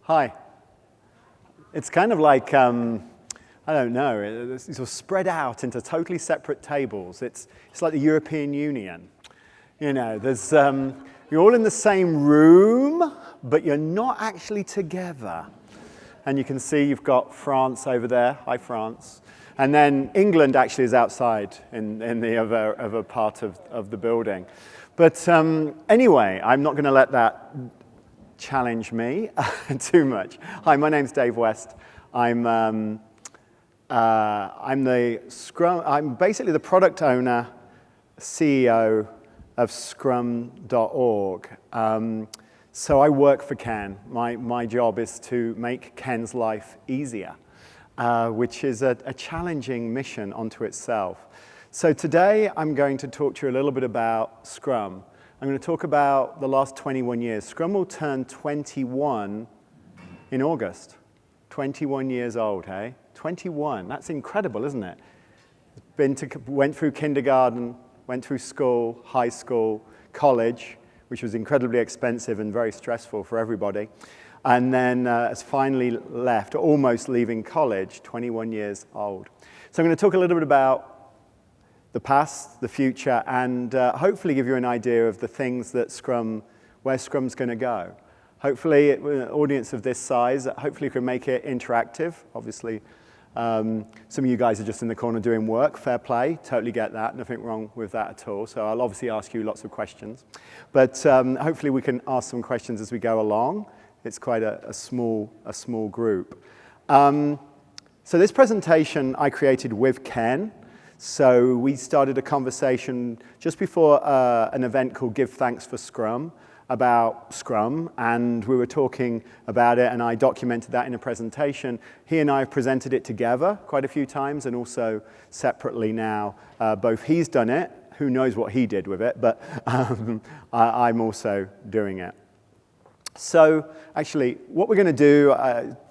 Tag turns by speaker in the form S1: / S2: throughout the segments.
S1: Hi. It's kind of like, I don't know, it's sort of spread out into totally separate tables. It's like the European Union. You know, you're all in the same room, but you're not actually together. And you can see you've got France over there. Hi, France. And then England actually is outside in the other part of the building. But anyway, I'm not going to let that challenge me too much. Hi, my name's Dave West. I'm basically the product owner, CEO of Scrum.org. So I work for Ken. My job is to make Ken's life easier, which is a challenging mission unto itself. So today I'm going to talk to you a little bit about Scrum. I'm going to talk about the last 21 years. Scrum will turn 21 in August. 21 years old, hey? 21, that's incredible, isn't it? Went through kindergarten, went through school, high school, college, which was incredibly expensive and very stressful for everybody. And then has finally left, almost leaving college, 21 years old. So I'm going to talk a little bit about the past, the future, and hopefully give you an idea of the things that where Scrum's going to go. Hopefully, an audience of this size, hopefully you can make it interactive. Obviously, some of you guys are just in the corner doing work, fair play, totally get that, nothing wrong with that at all. So I'll obviously ask you lots of questions. But hopefully we can ask some questions as we go along. It's quite a small group. So this presentation I created with Ken. So we started a conversation just before an event called Give Thanks for Scrum about Scrum, and we were talking about it, and I documented that in a presentation. He and I have presented it together quite a few times, and also separately now. Both he's done it, who knows what he did with it, but I'm also doing it. So actually, what we're going to do,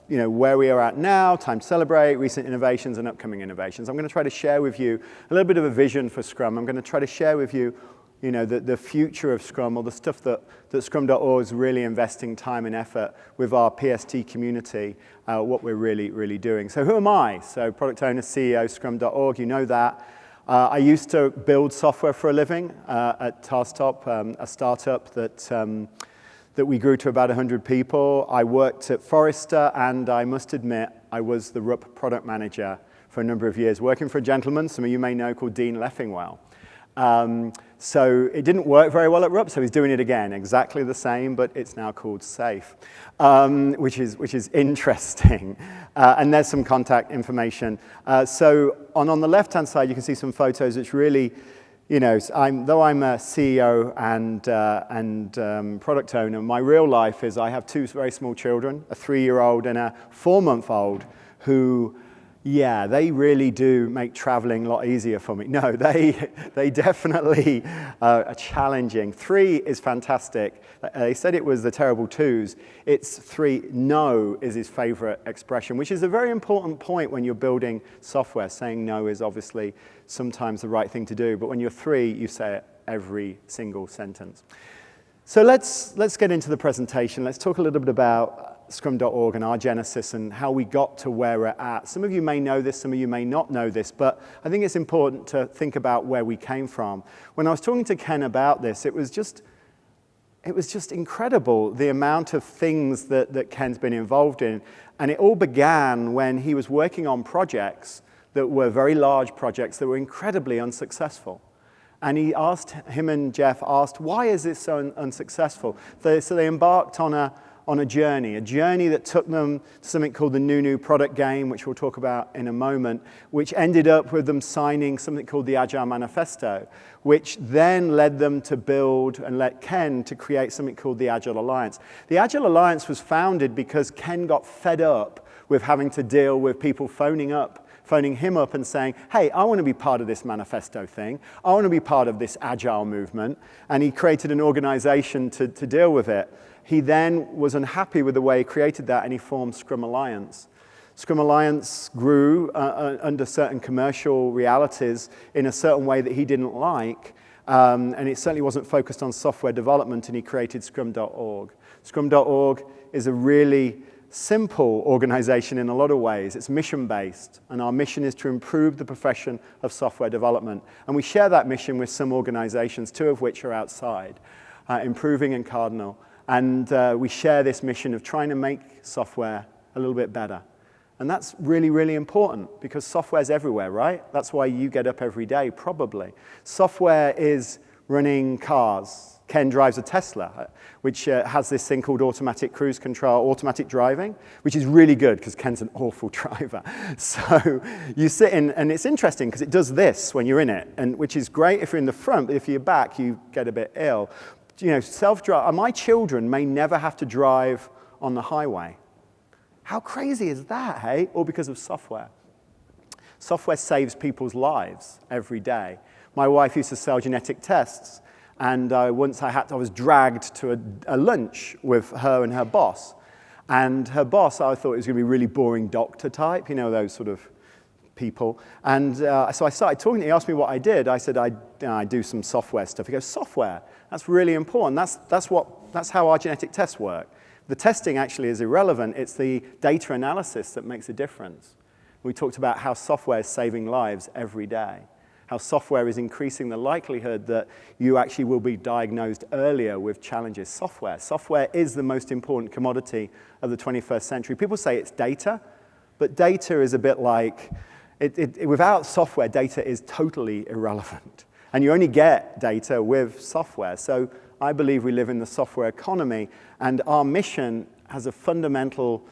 S1: where we are at now, time to celebrate, recent innovations and upcoming innovations. I'm going to try to share with you a little bit of a vision for Scrum. I'm going to try to share with you, the future of Scrum, or the stuff that Scrum.org is really investing time and effort with our PST community, what we're really doing. So who am I? So product owner, CEO, Scrum.org, you know that. I used to build software for a living at TaskTop, a startup that we grew to about 100 people. I worked at Forrester, and I must admit, I was the RUP product manager for a number of years, working for a gentleman some of you may know called Dean Leffingwell. So it didn't work very well at RUP, so he's doing it again, exactly the same, but it's now called SAFE, which is interesting. And there's some contact information. So on the left-hand side, you can see some photos which really, though I'm a CEO and product owner, my real life is I have two very small children, a 3-year-old and a 4-month-old, who, they really do make traveling a lot easier for me. No, they definitely are challenging. 3 is fantastic. They said it was the terrible 2s. It's 3, no is his favorite expression, which is a very important point when you're building software. Saying no is obviously sometimes the right thing to do, but when you're 3, you say it every single sentence. So let's get into the presentation. Let's talk a little bit about Scrum.org and our genesis and how we got to where we're at. Some of you may know this, some of you may not know this, but I think it's important to think about where we came from. When I was talking to Ken about this, it was just incredible, the amount of things that Ken's been involved in. And it all began when he was working on projects that were very large projects that were incredibly unsuccessful. And him and Jeff asked, why is this so unsuccessful? So they embarked on a journey that took them to something called the new product game, which we'll talk about in a moment, which ended up with them signing something called the Agile Manifesto, which then led them to build and let Ken to create something called the Agile Alliance. The Agile Alliance was founded because Ken got fed up with having to deal with people phoning him up and saying, hey, I want to be part of this manifesto thing. I want to be part of this Agile movement. And he created an organization to deal with it. He then was unhappy with the way he created that, and he formed Scrum Alliance. Scrum Alliance grew under certain commercial realities in a certain way that he didn't like, and it certainly wasn't focused on software development, and he created Scrum.org. Scrum.org is a really simple organization in a lot of ways. It's mission-based, and our mission is to improve the profession of software development. And we share that mission with some organizations, 2 of which are outside, Improving and Cardinal. And we share this mission of trying to make software a little bit better. And that's really, really important because software's everywhere, right? That's why you get up every day, probably. Software is running cars. Ken drives a Tesla, which has this thing called automatic cruise control, automatic driving, which is really good because Ken's an awful driver. So you sit in, and it's interesting because it does this when you're in it, and which is great if you're in the front, but if you're back, you get a bit ill. You know, self-drive. My children may never have to drive on the highway. How crazy is that, hey? All because of software. Software saves people's lives every day. My wife used to sell genetic tests, and once I was dragged to a lunch with her and her boss. And her boss, I thought it was going to be a really boring doctor type, you know, those sort of people. And so I started talking. He asked me what I did. I said, I do some software stuff. He goes, software? That's really important. That's how our genetic tests work. The testing actually is irrelevant. It's the data analysis that makes a difference. We talked about how software is saving lives every day, how software is increasing the likelihood that you actually will be diagnosed earlier with challenges. Software is the most important commodity of the 21st century. People say it's data, but data is a bit like, without software, data is totally irrelevant. And you only get data with software. So I believe we live in the software economy, and our mission has a fundamental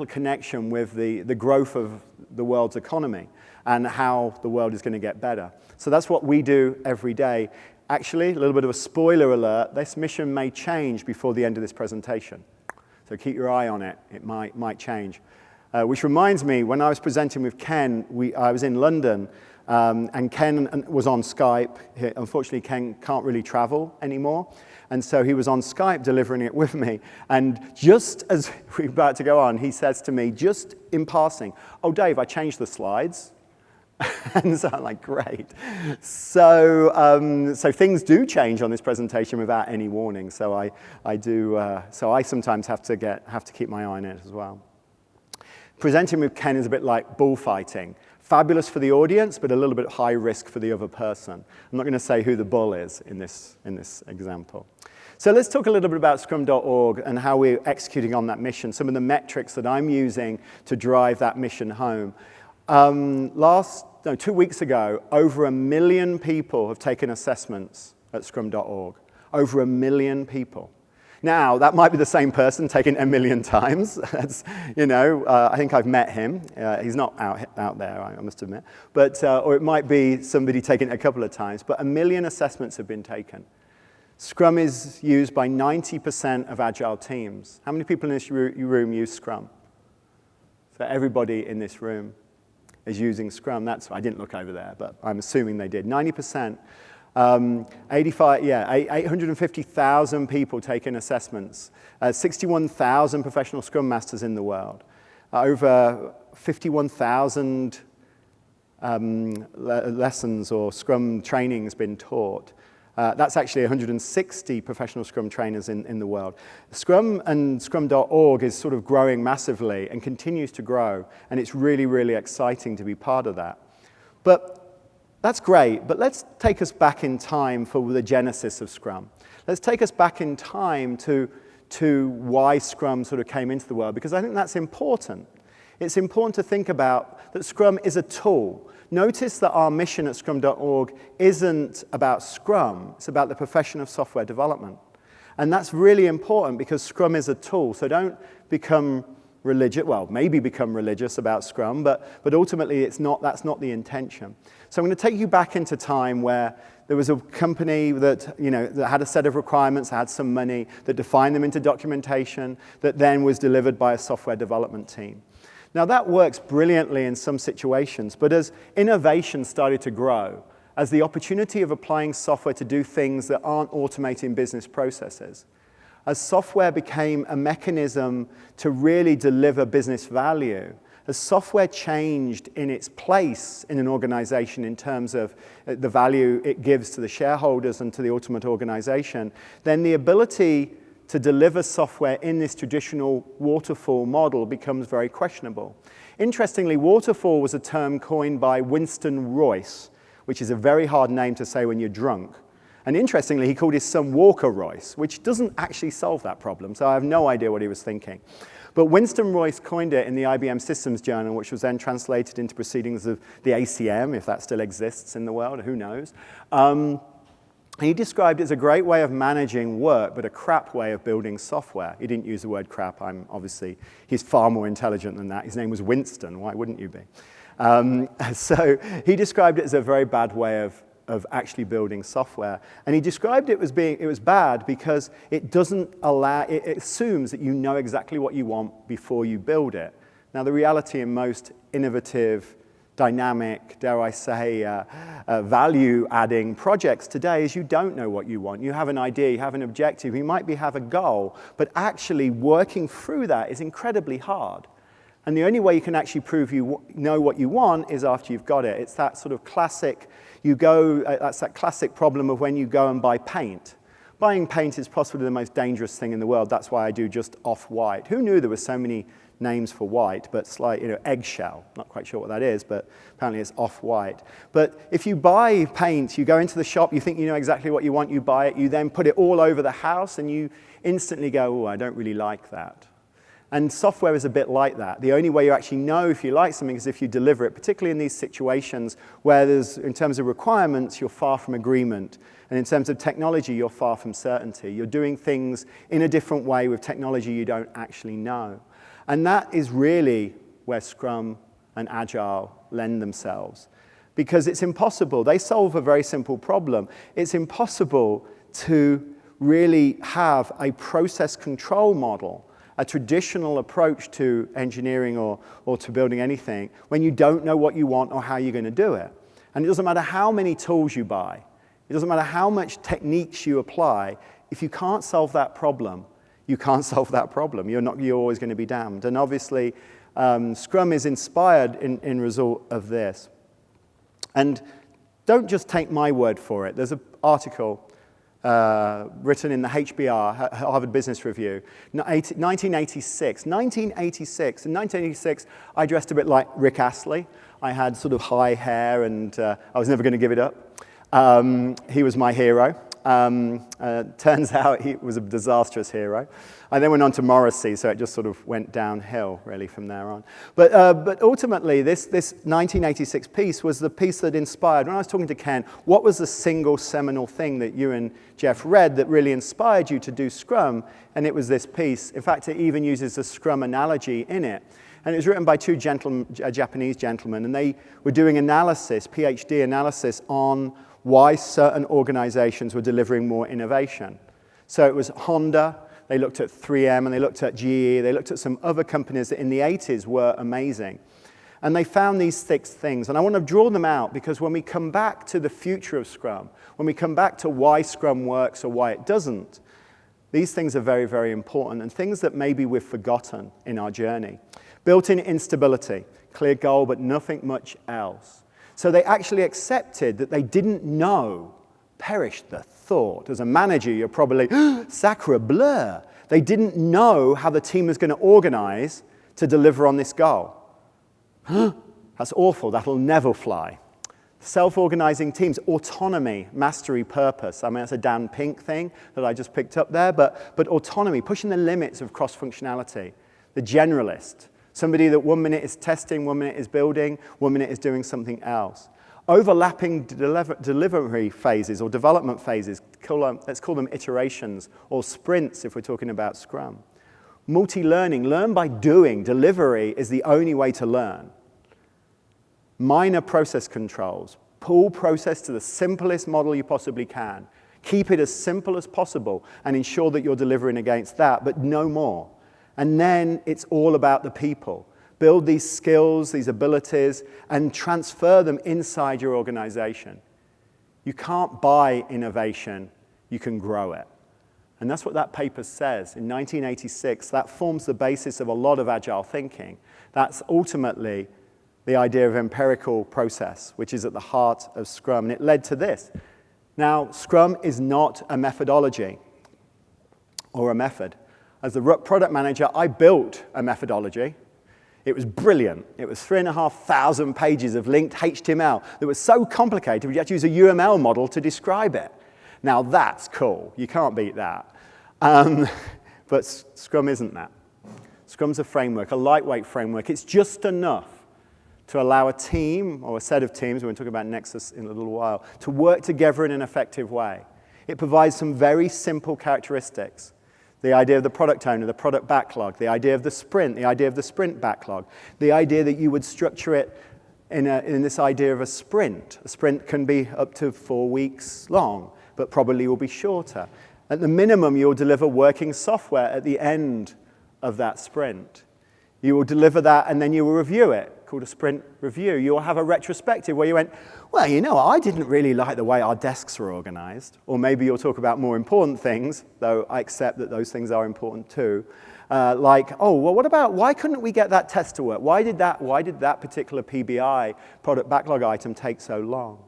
S1: connection with the growth of the world's economy and how the world is going to get better. So that's what we do every day. Actually, a little bit of a spoiler alert, this mission may change before the end of this presentation. So keep your eye on it. It might change. Which reminds me, when I was presenting with Ken, I was in London, and Ken was on Skype. Unfortunately, Ken can't really travel anymore. And so he was on Skype delivering it with me. And just as we're about to go on, he says to me, just in passing, "Oh, Dave, I changed the slides." And so I'm like, great. So things do change on this presentation without any warning. So I sometimes have to keep my eye on it as well. Presenting with Ken is a bit like bullfighting. Fabulous for the audience, but a little bit high risk for the other person. I'm not going to say who the bull is in this example. So let's talk a little bit about Scrum.org and how we're executing on that mission, some of the metrics that I'm using to drive that mission home. 2 weeks ago, over 1 million people have taken assessments at Scrum.org. Over 1 million people. Now, that might be the same person taking 1 million times. That's, I think I've met him. He's not out there, I must admit. But, or it might be somebody taking it a couple of times. But 1 million assessments have been taken. Scrum is used by 90% of Agile teams. How many people in this room use Scrum? So everybody in this room is using Scrum. I didn't look over there, but I'm assuming they did. 90%. 850,000 people taking assessments, 61,000 professional Scrum Masters in the world, over 51,000 lessons or Scrum training has been taught. That's actually 160 professional Scrum trainers in the world. Scrum and Scrum.org is sort of growing massively and continues to grow, and it's really, really exciting to be part of that. But that's great, but let's take us back in time for the genesis of Scrum. Let's take us back in time to why Scrum sort of came into the world, because I think that's important. It's important to think about that Scrum is a tool. Notice that our mission at Scrum.org isn't about Scrum, it's about the profession of software development. And that's really important because Scrum is a tool, so don't become religious, well, maybe become religious about Scrum, but ultimately that's not the intention. So I'm going to take you back into time where there was a company that had a set of requirements, had some money, that defined them into documentation, that then was delivered by a software development team. Now that works brilliantly in some situations, but as innovation started to grow, as the opportunity of applying software to do things that aren't automating business processes, as software became a mechanism to really deliver business value, as software changed in its place in an organization in terms of the value it gives to the shareholders and to the ultimate organization, then the ability to deliver software in this traditional waterfall model becomes very questionable. Interestingly, waterfall was a term coined by Winston Royce, which is a very hard name to say when you're drunk. And interestingly, he called his son Walker Royce, which doesn't actually solve that problem, so I have no idea what he was thinking. But Winston Royce coined it in the IBM Systems Journal, which was then translated into proceedings of the ACM, if that still exists in the world, who knows. He described it as a great way of managing work, but a crap way of building software. He didn't use the word crap. He's far more intelligent than that. His name was Winston. Why wouldn't you be? So he described it as a very bad way of actually building software. And he described it as it was bad because it doesn't allow, it assumes that you know exactly what you want before you build it. Now, the reality in most innovative, dynamic, dare I say, value-adding projects today is you don't know what you want. You have an idea, you have an objective, you might have a goal, but actually working through that is incredibly hard. And the only way you can actually prove you know what you want is after you've got it. It's that sort of classic, that's that classic problem of when you go and buy paint. Buying paint is possibly the most dangerous thing in the world. That's why I do just off-white. Who knew there were so many names for white, but it's like, eggshell. Not quite sure what that is, but apparently it's off-white. But if you buy paint, you go into the shop, you think you know exactly what you want, you buy it, you then put it all over the house, and you instantly go, oh, I don't really like that. And software is a bit like that. The only way you actually know if you like something is if you deliver it, particularly in these situations where in terms of requirements, you're far from agreement. And in terms of technology, you're far from certainty. You're doing things in a different way with technology you don't actually know. And that is really where Scrum and Agile lend themselves. Because it's impossible. They solve a very simple problem. It's impossible to really have a process control model, a traditional approach to engineering or to building anything when you don't know what you want or how you're going to do it. And it doesn't matter how many tools you buy. It doesn't matter how much techniques you apply. If you can't solve that problem, you can't solve that problem. You're always going to be damned. And obviously, Scrum is inspired in result of this. And don't just take my word for it. There's an article written in the HBR, Harvard Business Review, 1986. 1986. In 1986, I dressed a bit like Rick Astley. I had sort of high hair, and I was never going to give it up. He was my hero. Turns out he was a disastrous hero. I then went on to Morrissey, so it just sort of went downhill, really, from there on. But ultimately, this 1986 piece was the piece that inspired. When I was talking to Ken, what was the single seminal thing that you and Jeff read that really inspired you to do Scrum? And it was this piece. In fact, it even uses the Scrum analogy in it. And it was written by two Japanese gentlemen, and they were doing analysis, PhD analysis, on why certain organizations were delivering more innovation. So it was Honda, they looked at 3M, and they looked at GE, they looked at some other companies that in the 80s were amazing. And they found these 6 things, and I want to draw them out because when we come back to the future of Scrum, when we come back to why Scrum works or why it doesn't, these things are very, very important, and things that maybe we've forgotten in our journey. Built-in instability, clear goal, but nothing much else. So they actually accepted that they didn't know. Perished the thought. As a manager, you're probably, sacre bleu. They didn't know how the team was going to organize to deliver on this goal. That's awful. That'll never fly. Self-organizing teams, autonomy, mastery, purpose. I mean, that's a Dan Pink thing that I just picked up there, but autonomy, pushing the limits of cross-functionality. The generalist. Somebody that 1 minute is testing, 1 minute is building, 1 minute is doing something else. Overlapping delivery phases or development phases, let's call them iterations or sprints if we're talking about Scrum. Multi-learning, learn by doing. Delivery is the only way to learn. Minor process controls, pull process to the simplest model you possibly can. Keep it as simple as possible and ensure that you're delivering against that, but no more. And then it's all about the people. Build these skills, these abilities, and transfer them inside your organization. You can't buy innovation, you can grow it. And that's what that paper says. In 1986, that forms the basis of a lot of Agile thinking. That's ultimately the idea of empirical process, which is at the heart of Scrum, and it led to this. Now, Scrum is not a methodology. or a method. As the product manager, I built a methodology. It was brilliant. It was 3,500 pages of linked HTML that was so complicated we had to use a UML model to describe it. Now that's cool. You can't beat that. But Scrum isn't that. Scrum's a framework, a lightweight framework. It's just enough to allow a team or a set of teams, we're going to talk about Nexus in a little while, to work together in an effective way. It provides some very simple characteristics. The idea of the product owner, the product backlog, the idea of the sprint backlog, the idea that you would structure it in this idea of a sprint. A sprint can be up to 4 weeks long, but probably will be shorter. At the minimum, you'll deliver working software at the end of that sprint. You will deliver that and then you will review it, called a sprint review. You will have a retrospective where you went, well, you know, I didn't really like the way our desks were organized. Or maybe you'll talk about more important things, though I accept that those things are important too. Like, oh, well, what about, why couldn't we get that test to work? Why did that particular PBI, product backlog item, take so long?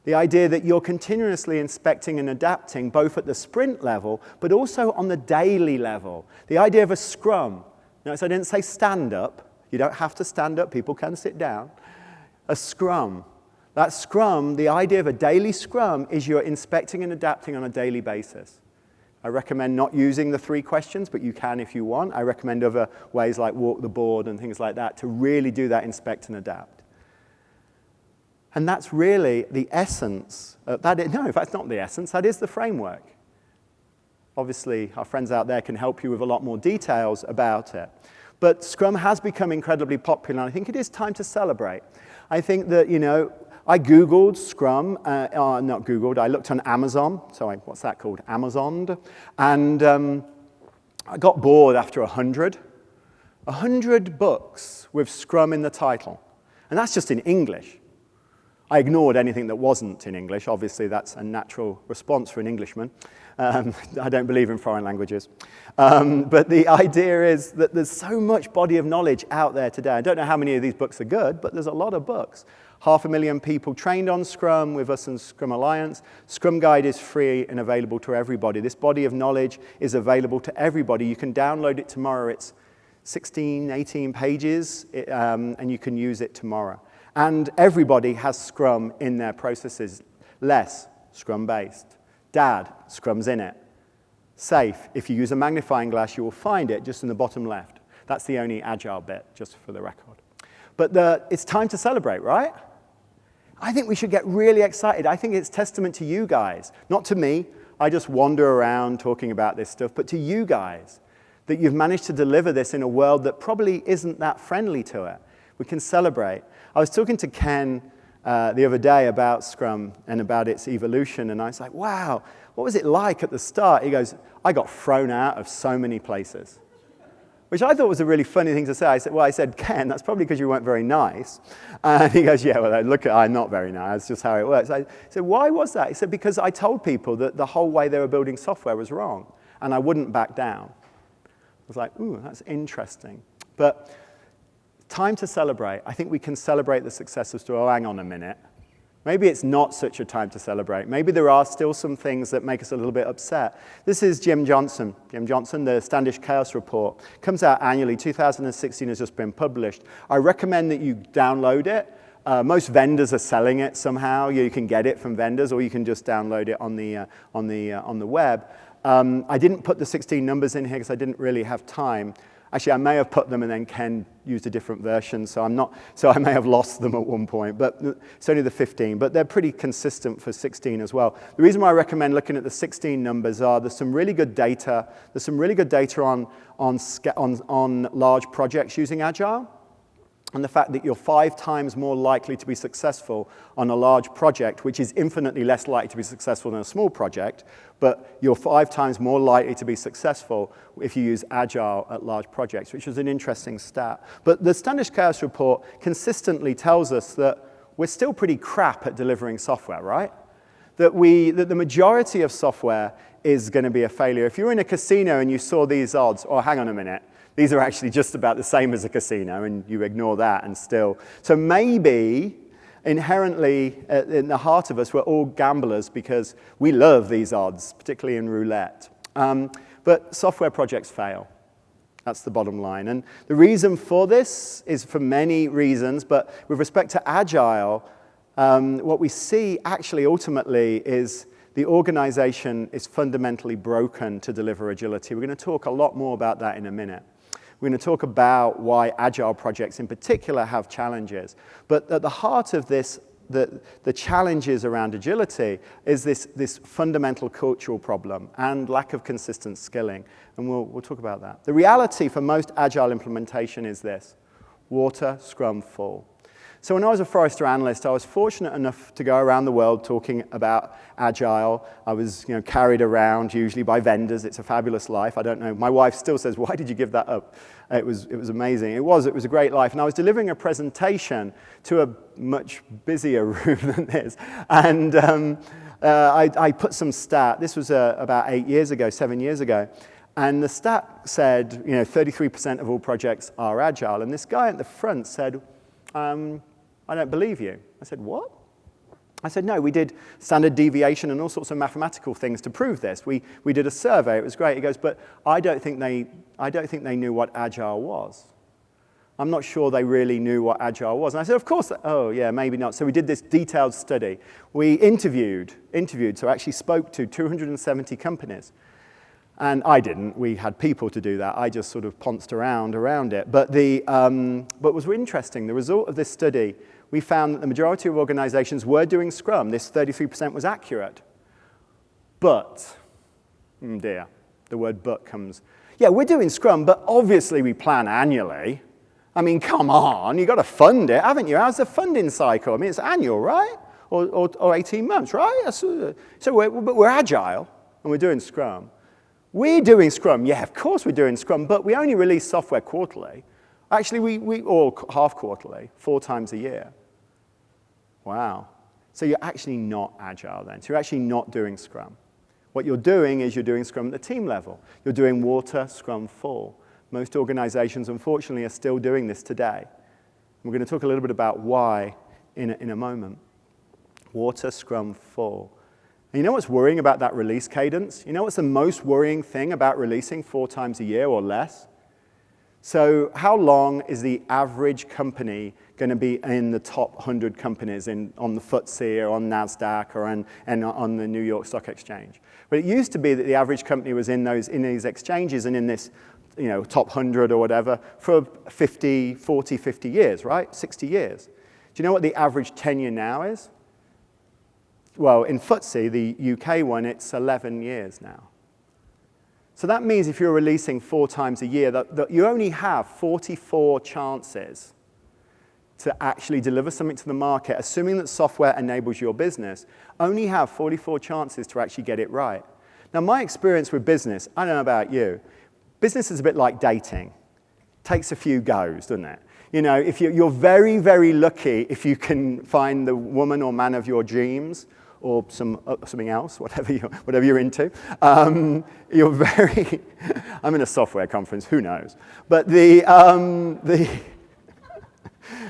S1: The idea that you're continuously inspecting and adapting both at the sprint level, but also on the daily level. The idea of a scrum. Notice I didn't say stand up. You don't have to stand up. People can sit down. A scrum. That scrum, the idea of a daily scrum is you're inspecting and adapting on a daily basis. I recommend not using the 3 questions, but you can if you want. I recommend other ways like walk the board and things like that to really do that inspect and adapt. And that's really the essence. No, that's not the essence. That is the framework. Obviously, our friends out there can help you with a lot more details about it. But Scrum has become incredibly popular, and I think it is time to celebrate. I think that, you know, I Googled Scrum, not Googled, I looked on Amazon. Sorry, what's that called? Amazoned. And I got bored after 100. 100 books with Scrum in the title. And that's just in English. I ignored anything that wasn't in English. Obviously, that's a natural response for an Englishman. I don't believe in foreign languages. But the idea is that there's so much body of knowledge out there today. I don't know how many of these books are good, but there's a lot of books. 500,000 people trained on Scrum with us in Scrum Alliance. Scrum Guide is free and available to everybody. This body of knowledge is available to everybody. You can download it tomorrow. It's 16, 18 pages, and you can use it tomorrow. And everybody has Scrum in their processes. Les, Scrum-based. Dad, Scrum's in it. Safe, if you use a magnifying glass, you will find it just in the bottom left. That's the only Agile bit, just for the record. But it's time to celebrate, right? I think we should get really excited. I think it's testament to you guys, not to me. I just wander around talking about this stuff, but to you guys, that you've managed to deliver this in a world that probably isn't that friendly to it. We can celebrate. I was talking to Ken the other day about Scrum and about its evolution, and I was like, wow, what was it like at the start? He goes, I got thrown out of so many places, which I thought was a really funny thing to say. I said, Ken, that's probably because you weren't very nice. And he goes, yeah, well, look, I'm not very nice. That's just how it works. I said, why was that? He said, because I told people that the whole way they were building software was wrong, and I wouldn't back down. I was like, ooh, that's interesting. But time to celebrate. I think we can celebrate the success of Scrum. Oh, hang on a minute. Maybe it's not such a time to celebrate. Maybe there are still some things that make us a little bit upset. This is Jim Johnson. Jim Johnson, the Standish Chaos Report. Comes out annually. 2016 has just been published. I recommend that you download it. Most vendors are selling it somehow. You can get it from vendors, or you can just download it on the web. I didn't put the 16 numbers in here because I didn't really have time. Actually, I may have put them and then Ken used a different version, so I may have lost them at one point, but it's only the 15, but they're pretty consistent for 16 as well. The reason why I recommend looking at the 16 numbers are there's some really good data. There's some really good data on large projects using Agile, and the fact that you're 5 times more likely to be successful on a large project, which is infinitely less likely to be successful than a small project, but you're 5 times more likely to be successful if you use Agile at large projects, which is an interesting stat. But the Standish Chaos Report consistently tells us that we're still pretty crap at delivering software, right? That the majority of software is going to be a failure. If you're in a casino and you saw these odds, oh, hang on a minute, these are actually just about the same as a casino, and you ignore that and still. So maybe, inherently, in the heart of us, we're all gamblers because we love these odds, particularly in roulette. But software projects fail. That's the bottom line. And the reason for this is for many reasons, but with respect to Agile, what we see actually ultimately is the organization is fundamentally broken to deliver agility. We're going to talk a lot more about that in a minute. We're going to talk about why Agile projects in particular have challenges. But at the heart of this, the challenges around agility is this fundamental cultural problem and lack of consistent skilling. And we'll talk about that. The reality for most Agile implementation is this: water, Scrum, fall. So when I was a Forrester analyst, I was fortunate enough to go around the world talking about Agile. I was carried around usually by vendors. It's a fabulous life. I don't know. My wife still says, why did you give that up? It was amazing. It was a great life. And I was delivering a presentation to a much busier room than this. And I put some stat. This was about 7 years ago. And the stat said, 33% of all projects are Agile. And this guy at the front said, I don't believe you. I said, what? I said, no, we did standard deviation and all sorts of mathematical things to prove this. We did a survey. It was great. He goes, but I don't think they knew what Agile was. I'm not sure they really knew what Agile was. And I said, of course. Oh, yeah, maybe not. So we did this detailed study. We interviewed, so I actually spoke to 270 companies. And I didn't. We had people to do that. I just sort of pounced around it. But what was interesting, the result of this study, we found that the majority of organizations were doing Scrum. This 33% was accurate. But, dear, the word but comes. Yeah, we're doing Scrum, but obviously we plan annually. I mean, come on, you've got to fund it, haven't you? How's the funding cycle? I mean, it's annual, right? Or 18 months, right? So we're Agile, and we're doing Scrum. We're doing Scrum, yeah, of course we're doing Scrum, but we only release software quarterly. Actually, or half quarterly, 4 times a year. Wow. So you're actually not Agile then. So you're actually not doing Scrum. What you're doing is you're doing Scrum at the team level. You're doing water, Scrum, fall. Most organizations, unfortunately, are still doing this today. We're going to talk a little bit about why in a moment. Water, Scrum, fall. And you know what's worrying about that release cadence? You know what's the most worrying thing about releasing 4 times a year or less? So how long is the average company going to be in the top 100 companies on the FTSE or on NASDAQ or on the New York Stock Exchange? But it used to be that the average company was in these exchanges and in this top 100 or whatever for 40, 50 years, right? 60 years. Do you know what the average tenure now is? Well, in FTSE, the UK one, it's 11 years now. So that means if you're releasing 4 times a year, that you only have 44 chances to actually deliver something to the market, assuming that software enables your business, only have 44 chances to actually get it right. Now, my experience with business, I don't know about you, business is a bit like dating. It takes a few goes, doesn't it? If you're very, very lucky if you can find the woman or man of your dreams, or something else, whatever you're into. You're very, I'm in a software conference, who knows? But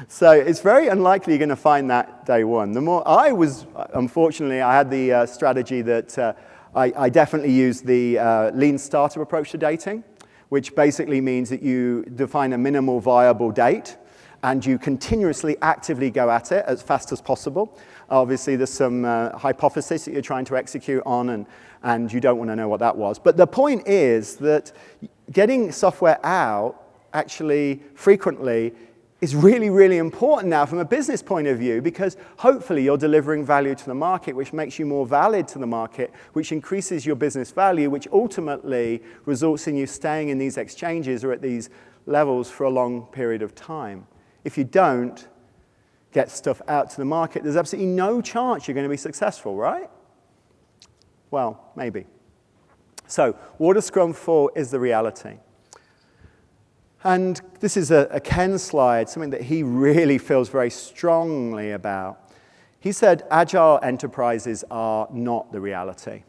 S1: so it's very unlikely you're going to find that day one. Unfortunately, I had the strategy that I definitely used the lean startup approach to dating, which basically means that you define a minimal viable date, and you continuously, actively go at it as fast as possible. Obviously, there's some hypothesis that you're trying to execute on, and you don't want to know what that was. But the point is that getting software out, actually, frequently, is really, really important now from a business point of view, because hopefully you're delivering value to the market, which makes you more valid to the market, which increases your business value, which ultimately results in you staying in these exchanges or at these levels for a long period of time. If you don't get stuff out to the market, there's absolutely no chance you're going to be successful, right? Well, maybe. So, water, Scrum, fall is the reality. And this is a Ken slide, something that he really feels very strongly about. He said, Agile enterprises are not the reality.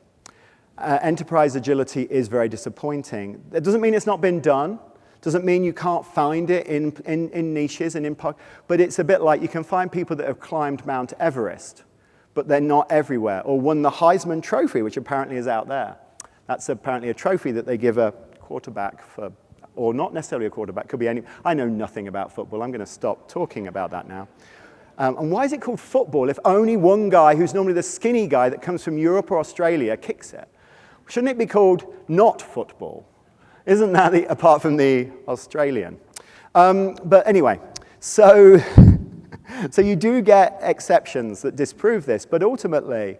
S1: Enterprise agility is very disappointing. It doesn't mean it's not been done. Doesn't mean you can't find it in niches and in pockets, but it's a bit like you can find people that have climbed Mount Everest, but they're not everywhere, or won the Heisman Trophy, which apparently is out there. That's apparently a trophy that they give a quarterback for, or not necessarily a quarterback, could be any. I know nothing about football. I'm going to stop talking about that now. And why is it called football if only one guy, who's normally the skinny guy that comes from Europe or Australia, kicks it? Shouldn't it be called not football? Isn't that apart from the Australian? But anyway, so you do get exceptions that disprove this, but ultimately,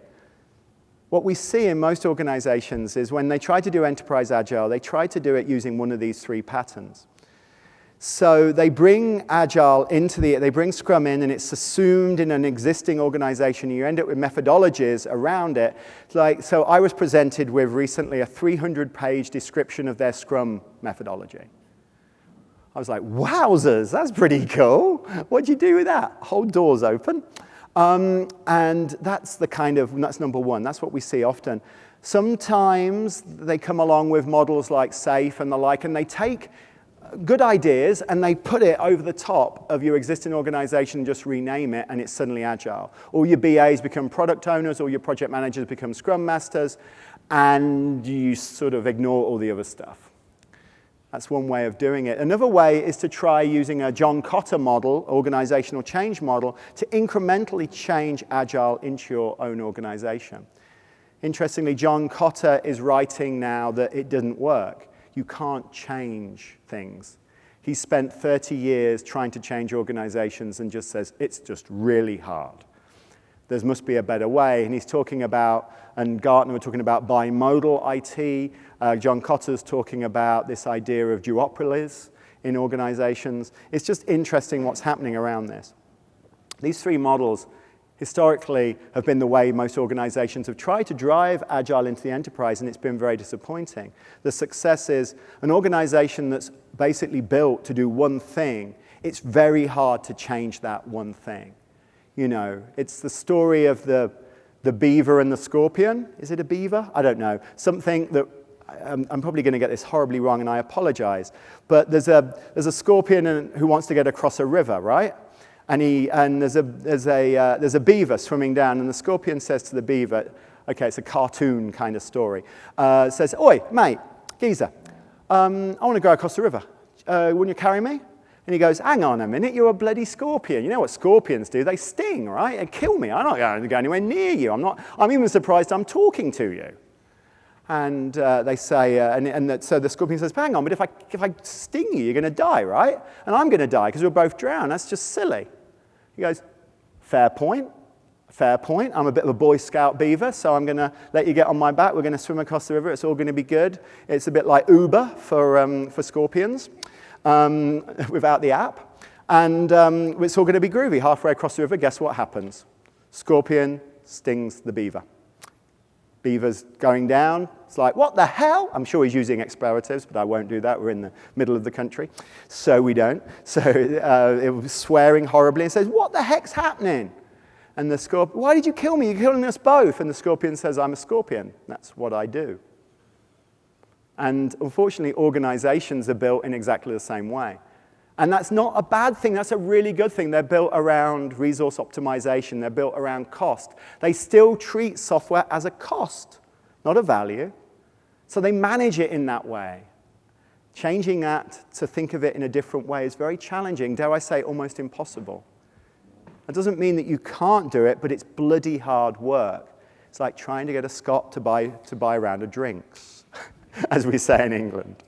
S1: what we see in most organizations is when they try to do enterprise agile, they try to do it using one of these three patterns. So they bring Agile they bring Scrum in, and it's assumed in an existing organization. You end up with methodologies around it. So I was presented with recently a 300-page description of their Scrum methodology. I was like, wowzers, that's pretty cool. What'd you do with that? Hold doors open. And that's number one. That's what we see often. Sometimes they come along with models like SAFe and the like, and they take good ideas and they put it over the top of your existing organization and just rename it, and it's suddenly Agile. All your BAs become product owners, all your project managers become Scrum masters, and you sort of ignore all the other stuff. That's one way of doing it. Another way is to try using a John Kotter model, organizational change model, to incrementally change Agile into your own organization. Interestingly, John Kotter is writing now that it didn't work. You can't change things. He spent 30 years trying to change organizations and just says, it's just really hard. There must be a better way. And he's talking about, and Gartner were talking about bimodal IT. John Kotter's talking about this idea of duopolies in organizations. It's just interesting what's happening around this. These three models historically have been the way most organizations have tried to drive Agile into the enterprise, and it's been very disappointing. The success is an organization that's basically built to do one thing. It's very hard to change that one thing. You know, it's the story of the beaver and the scorpion. Is it a beaver? I don't know. Something that I'm probably going to get this horribly wrong, and I apologize. But there's a scorpion who wants to get across a river, right? And there's a beaver swimming down, and the scorpion says to the beaver, okay, it's a cartoon kind of story, says, oi, mate, geezer, I want to go across the river. Wouldn't you carry me? And he goes, hang on a minute, you're a bloody scorpion. You know what scorpions do? They sting, right? They kill me. I'm not going to go anywhere near you. I'm even surprised I'm talking to you. And they say, so the scorpion says, hang on, but if I sting you, you're going to die, right? And I'm going to die because we'll both drown. That's just silly. He goes, fair point. I'm a bit of a Boy Scout beaver, so I'm going to let you get on my back. We're going to swim across the river. It's all going to be good. It's a bit like Uber for scorpions without the app. And it's all going to be groovy. Halfway across the river, guess what happens? Scorpion stings the beaver. Beaver's going down. It's like, what the hell? I'm sure he's using expletives, but I won't do that. We're in the middle of the country, so we don't. So it was swearing horribly and says, what the heck's happening? And the scorpion, why did you kill me? You're killing us both. And the scorpion says, I'm a scorpion. That's what I do. And unfortunately, organizations are built in exactly the same way. And that's not a bad thing. That's a really good thing. They're built around resource optimization. They're built around cost. They still treat software as a cost, not a value. So they manage it in that way. Changing that to think of it in a different way is very challenging, dare I say, almost impossible. That doesn't mean that you can't do it, but it's bloody hard work. It's like trying to get a Scot to buy a round of drinks, as we say in England.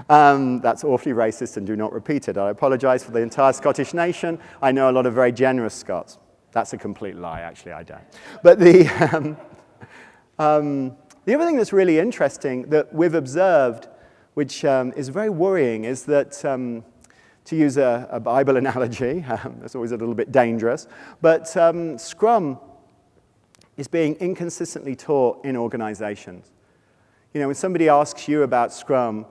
S1: That's awfully racist, and do not repeat it. I apologize for the entire Scottish nation. I know a lot of very generous Scots. That's a complete lie, actually, I don't. But the other thing that's really interesting that we've observed, which is very worrying, is that, to use a Bible analogy, that's always a little bit dangerous, but Scrum is being inconsistently taught in organizations. You know, when somebody asks you about Scrum,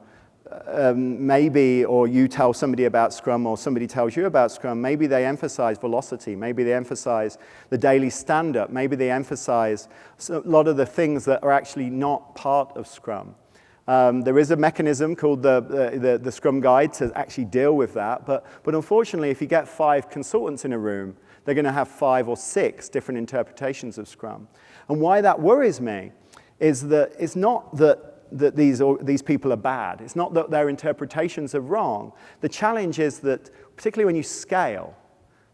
S1: maybe, or you tell somebody about Scrum, or somebody tells you about Scrum, maybe they emphasize velocity, maybe they emphasize the daily stand-up, maybe they emphasize a lot of the things that are actually not part of Scrum. There is a mechanism called the Scrum Guide to actually deal with that, but unfortunately, if you get 5 consultants in a room, they're going to have 5 or 6 different interpretations of Scrum. And why that worries me is that it's not that these people are bad. It's not that their interpretations are wrong. The challenge is that, particularly when you scale,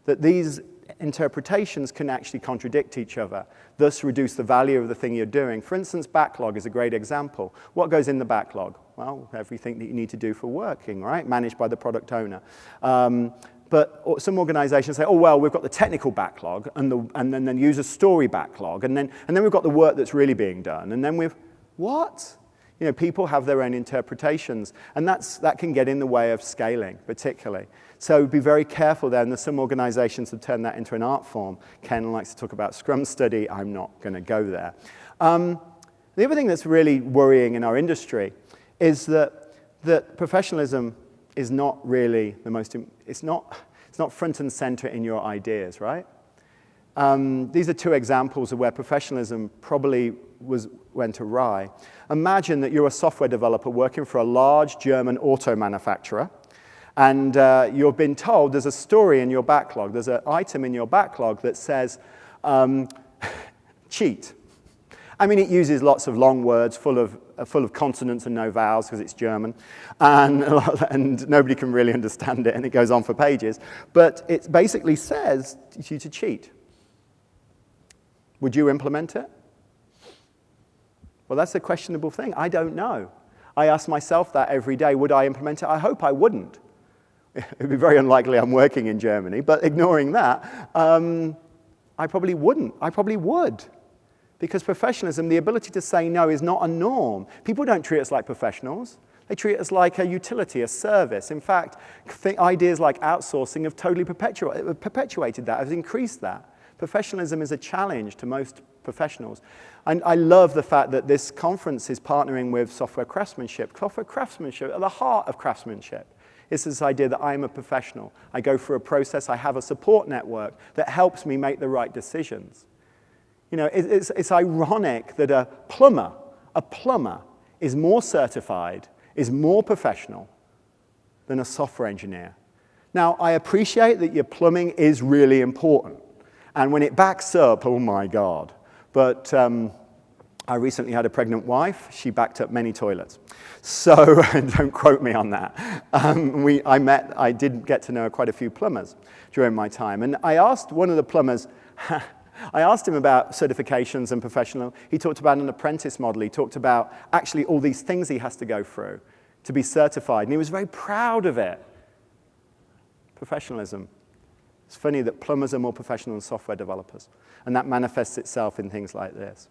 S1: that these interpretations can actually contradict each other, thus reduce the value of the thing you're doing. For instance, backlog is a great example. What goes in the backlog? Well, everything that you need to do for working, right? Managed by the product owner. But some organizations say, oh, well, we've got the technical backlog, and then use a story backlog, and then we've got the work that's really being done, and then what? You know, people have their own interpretations, and that can get in the way of scaling, particularly. So be very careful there, and there's some organizations have turned that into an art form. Ken likes to talk about Scrum study. I'm not going to go there. The other thing that's really worrying in our industry is that professionalism is not really the most, it's not front and center in your ideas, right? These are two examples of where professionalism probably went awry. Imagine that you're a software developer working for a large German auto manufacturer, and you've been told there's a story in your backlog, there's an item in your backlog that says, cheat. I mean, it uses lots of long words full of consonants and no vowels because it's German, and nobody can really understand it, and it goes on for pages. But it basically says you to cheat. Would you implement it? Well, that's a questionable thing. I don't know. I ask myself that every day. Would I implement it? I hope I wouldn't. It would be very unlikely I'm working in Germany, but ignoring that, I probably wouldn't. I probably would. Because professionalism, the ability to say no, is not a norm. People don't treat us like professionals. They treat us like a utility, a service. In fact, ideas like outsourcing have totally perpetuated that, have increased that. Professionalism is a challenge to most professionals. And I love the fact that this conference is partnering with software craftsmanship. Software craftsmanship, at the heart of craftsmanship, is this idea that I'm a professional. I go through a process, I have a support network that helps me make the right decisions. You know, it's ironic that a plumber is more certified, is more professional than a software engineer. Now, I appreciate that your plumbing is really important. And when it backs up, oh my God. But I recently had a pregnant wife. She backed up many toilets. So don't quote me on that. I did get to know quite a few plumbers during my time. And I asked one of the plumbers, I asked him about certifications and professional. He talked about an apprentice model. He talked about actually all these things he has to go through to be certified. And he was very proud of it. Professionalism. It's funny that plumbers are more professional than software developers. And that manifests itself in things like this.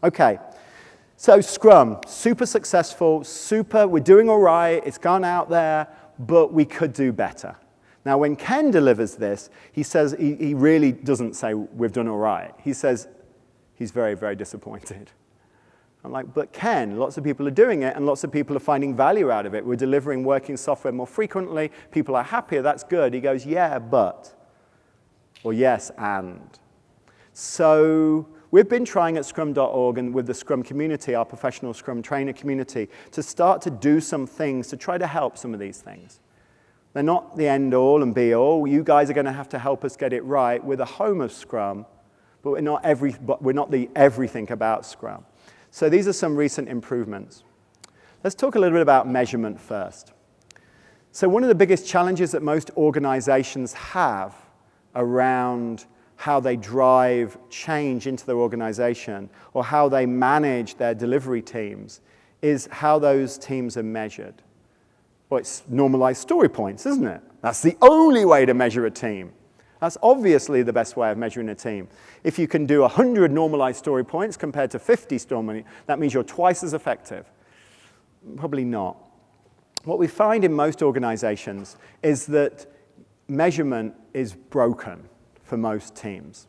S1: Okay, so Scrum, super successful, we're doing all right, it's gone out there, but we could do better. Now, when Ken delivers this, he says, he really doesn't say we've done all right. He says he's very, very disappointed. I'm like, but Ken, lots of people are doing it, and lots of people are finding value out of it. We're delivering working software more frequently. People are happier. That's good. He goes, yeah, but. Or yes, and. So we've been trying at Scrum.org and with the Scrum community, our professional Scrum trainer community, to start to do some things to try to help some of these things. They're not the end-all and be-all. You guys are going to have to help us get it right. We're the home of Scrum, but we're not the everything about Scrum. So these are some recent improvements. Let's talk a little bit about measurement first. So one of the biggest challenges that most organizations have around how they drive change into their organization or how they manage their delivery teams is how those teams are measured. Well, it's normalized story points, isn't it? That's the only way to measure a team. That's obviously the best way of measuring a team. If you can do 100 normalized story points compared to 50 story, that means you're twice as effective. Probably not. What we find in most organizations is that measurement is broken for most teams.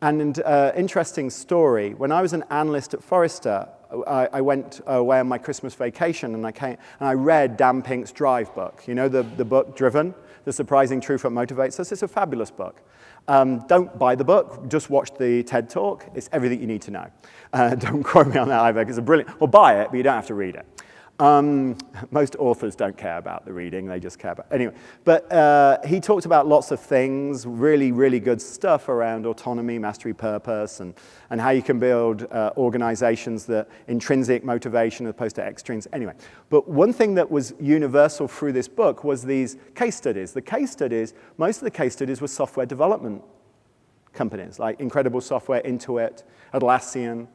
S1: And an interesting story, when I was an analyst at Forrester, I went away on my Christmas vacation and I read Dan Pink's Drive book. You know the book, Driven? The Surprising Truth That Motivates Us. It's a fabulous book. Don't buy the book, just watch the TED Talk. It's everything you need to know. Don't quote me on that either, because it's brilliant. Well, buy it, but you don't have to read it. Most authors don't care about the reading, they just care about, anyway. But he talked about lots of things, really, really good stuff around autonomy, mastery, purpose, and how you can build organizations that intrinsic motivation as opposed to extrinsic, anyway. But one thing that was universal through this book was these case studies. The case studies, most of the case studies were software development companies, like Incredible Software, Intuit, Atlassian,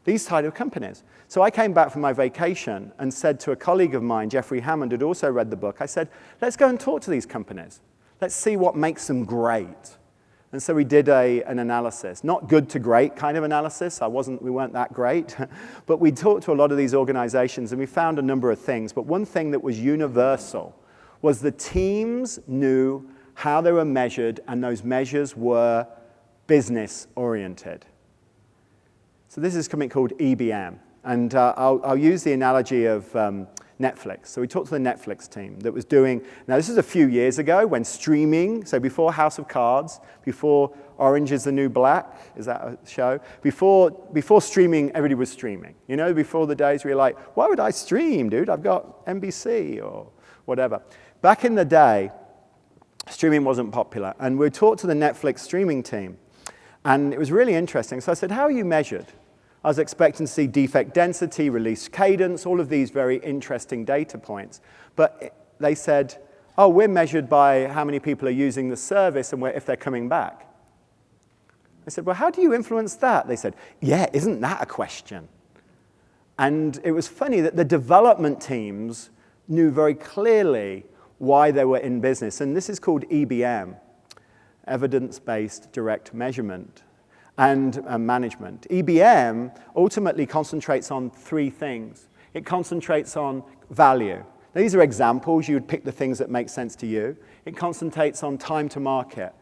S1: these type of companies. So I came back from my vacation and said to a colleague of mine, Jeffrey Hammond, who'd also read the book, I said, let's go and talk to these companies. Let's see what makes them great. And so we did an analysis, not good to great kind of analysis. We weren't that great. But we talked to a lot of these organizations and we found a number of things. But one thing that was universal was the teams knew how they were measured, and those measures were business-oriented. So this is something called EBM, and I'll use the analogy of Netflix. So we talked to the Netflix team that was doing, now this is a few years ago when streaming, so before House of Cards, before Orange is the New Black, is that a show? Before streaming, everybody was streaming. You know, before the days where you're like, why would I stream, dude? I've got NBC or whatever. Back in the day, streaming wasn't popular, and we talked to the Netflix streaming team, and it was really interesting. So I said, how are you measured? I was expecting to see defect density, release cadence, all of these very interesting data points. But they said, oh, we're measured by how many people are using the service and if they're coming back. I said, well, how do you influence that? They said, yeah, isn't that a question? And it was funny that the development teams knew very clearly why they were in business. And this is called EBM, evidence-based direct measurement and management. EBM ultimately concentrates on three things. It concentrates on value. Now, these are examples. You would pick the things that make sense to you. It concentrates on time to market,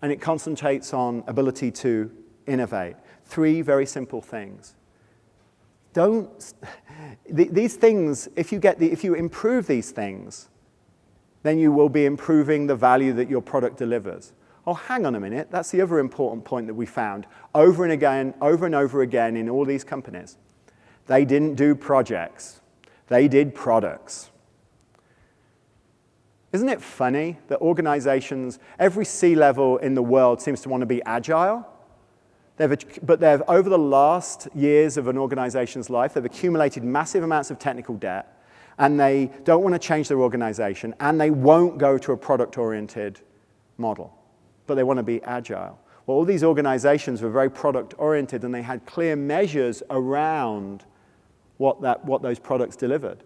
S1: and it concentrates on ability to innovate. Three very simple things. These things, if you improve these things, then you will be improving the value that your product delivers. Oh, hang on a minute, that's the other important point that we found over and over again in all these companies. They didn't do projects, they did products. Isn't it funny that organizations, every C-level in the world seems to want to be agile? But over the last years of an organization's life, they've accumulated massive amounts of technical debt, and they don't want to change their organization, and they won't go to a product-oriented model. But they want to be agile. Well, all these organizations were very product-oriented, and they had clear measures around what those products delivered,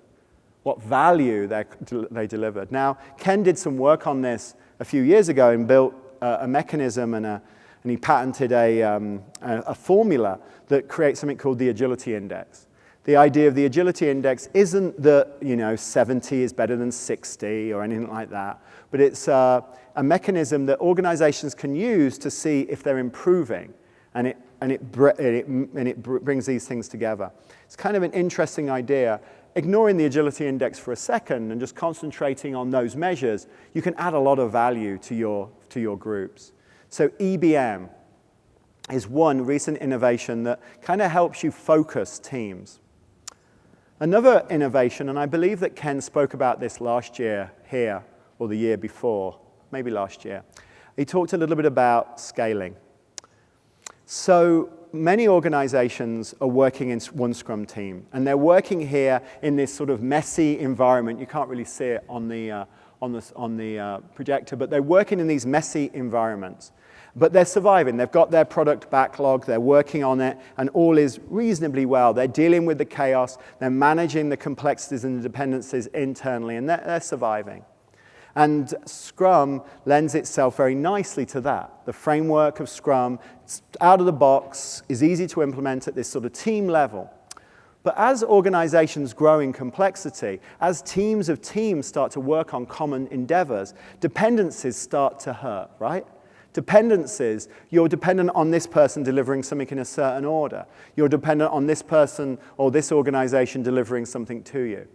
S1: what value they delivered. Now, Ken did some work on this a few years ago and built a mechanism, and he patented a formula that creates something called the agility index. The idea of the agility index isn't that 70 is better than 60 or anything like that, but it's a mechanism that organizations can use to see if they're improving, and it brings these things together. It's kind of an interesting idea. Ignoring the agility index for a second and just concentrating on those measures, you can add a lot of value to your groups. So EBM is one recent innovation that kind of helps you focus teams. Another innovation, and I believe that Ken spoke about this last year here, or the year before, maybe last year. He talked a little bit about scaling. So many organizations are working in one Scrum team, and they're working here in this sort of messy environment. You can't really see it on the projector, but they're working in these messy environments. But they're surviving. They've got their product backlog. They're working on it, and all is reasonably well. They're dealing with the chaos. They're managing the complexities and the dependencies internally, and they're surviving. And Scrum lends itself very nicely to that. The framework of Scrum, out of the box, is easy to implement at this sort of team level. But as organizations grow in complexity, as teams of teams start to work on common endeavors, dependencies start to hurt, right? Dependencies, you're dependent on this person delivering something in a certain order. You're dependent on this person or this organization delivering something to you.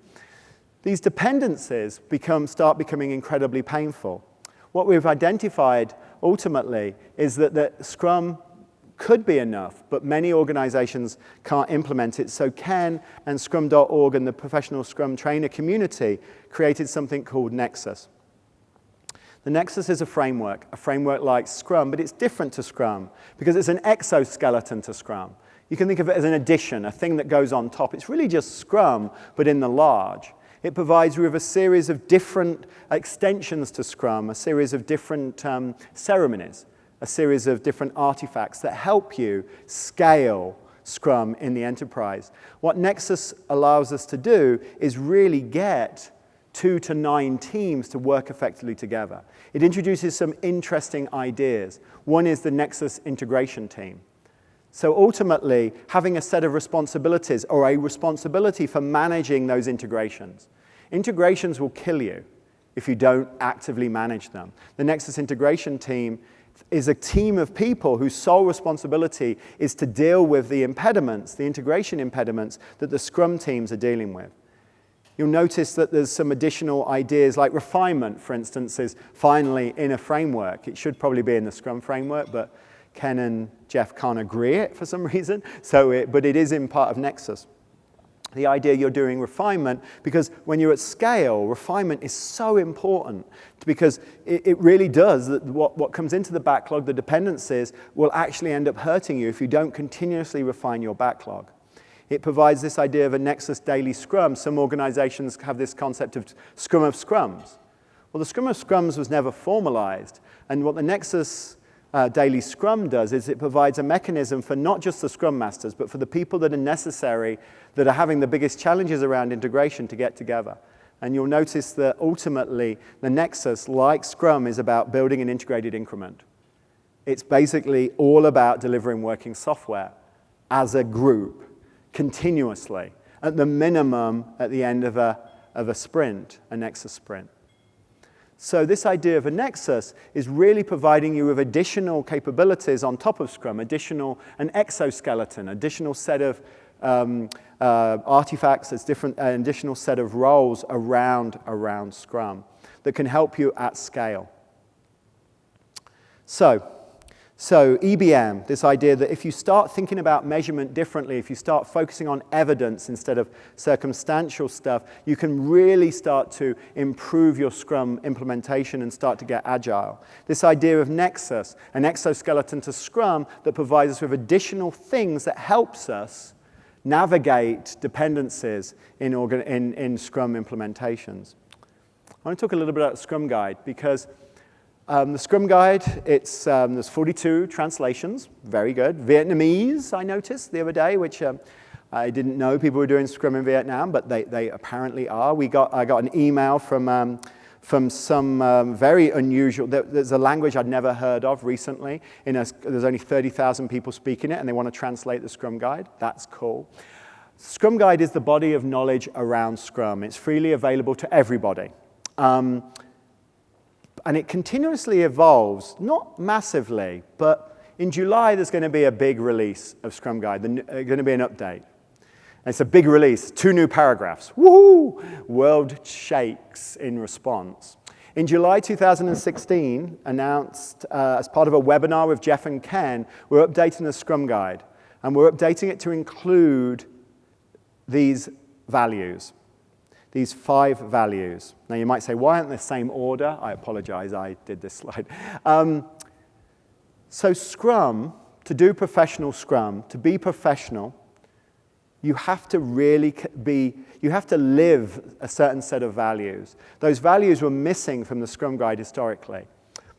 S1: These dependencies start becoming incredibly painful. What we've identified ultimately is that Scrum could be enough, but many organizations can't implement it. So Ken and Scrum.org and the professional Scrum trainer community created something called Nexus. The Nexus is a framework like Scrum, but it's different to Scrum because it's an exoskeleton to Scrum. You can think of it as an addition, a thing that goes on top. It's really just Scrum, but in the large. It provides you with a series of different extensions to Scrum, a series of different ceremonies, a series of different artifacts that help you scale Scrum in the enterprise. What Nexus allows us to do is really get 2 to 9 teams to work effectively together. It introduces some interesting ideas. One is the Nexus integration team. So ultimately, having a set of responsibilities or a responsibility for managing those integrations. Integrations will kill you if you don't actively manage them. The Nexus integration team is a team of people whose sole responsibility is to deal with the impediments, the integration impediments that the Scrum teams are dealing with. You'll notice that there's some additional ideas like refinement, for instance, is finally in a framework. It should probably be in the Scrum framework, but Ken and Jeff can't agree it for some reason, but it is in part of Nexus. The idea you're doing refinement, because when you're at scale, refinement is so important because it really does. What comes into the backlog, the dependencies, will actually end up hurting you if you don't continuously refine your backlog. It provides this idea of a Nexus daily Scrum. Some organizations have this concept of Scrum of Scrums. Well, the Scrum of Scrums was never formalized, and what the Nexus daily Scrum does is it provides a mechanism for not just the Scrum Masters, but for the people that are necessary, that are having the biggest challenges around integration to get together. And you'll notice that ultimately, the Nexus, like Scrum, is about building an integrated increment. It's basically all about delivering working software as a group, continuously, at the minimum at the end of a sprint, a Nexus sprint. So this idea of a Nexus is really providing you with additional capabilities on top of Scrum, an exoskeleton, additional set of artifacts, an additional set of roles around Scrum that can help you at scale. So EBM, this idea that if you start thinking about measurement differently, if you start focusing on evidence instead of circumstantial stuff, you can really start to improve your Scrum implementation and start to get agile. This idea of Nexus, an exoskeleton to Scrum that provides us with additional things that helps us navigate dependencies in Scrum implementations. I want to talk a little bit about the Scrum Guide because the Scrum Guide, there's 42 translations, very good. Vietnamese, I noticed the other day, which I didn't know people were doing Scrum in Vietnam, but they apparently are. I got an email from some very unusual, there's a language I'd never heard of recently. There's only 30,000 people speaking it, and they want to translate the Scrum Guide. That's cool. Scrum Guide is the body of knowledge around Scrum. It's freely available to everybody. And it continuously evolves, not massively, but in July there's going to be a big release of Scrum Guide. There's going to be an update. And it's a big release, 2 new paragraphs. Woohoo! World shakes in response. In July 2016, announced as part of a webinar with Jeff and Ken, we're updating the Scrum Guide. And we're updating it to include these values. These 5 values. Now you might say, why aren't they the same order? I apologize, I did this slide. So Scrum, to do professional Scrum, to be professional, you have to live a certain set of values. Those values were missing from the Scrum Guide historically.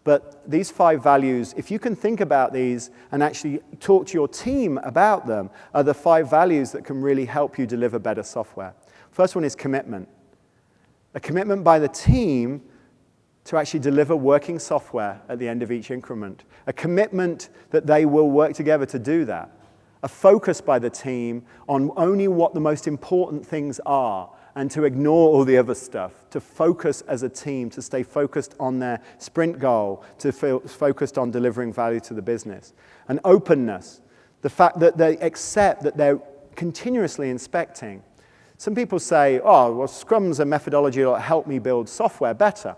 S1: But these 5 values, if you can think about these and actually talk to your team about them, are the 5 values that can really help you deliver better software. First one is commitment. A commitment by the team to actually deliver working software at the end of each increment. A commitment that they will work together to do that. A focus by the team on only what the most important things are and to ignore all the other stuff. To focus as a team, to stay focused on their sprint goal, to feel focused on delivering value to the business. An openness. The fact that they accept that they're continuously inspecting. Some people say, oh, well, Scrum's a methodology that will help me build software better.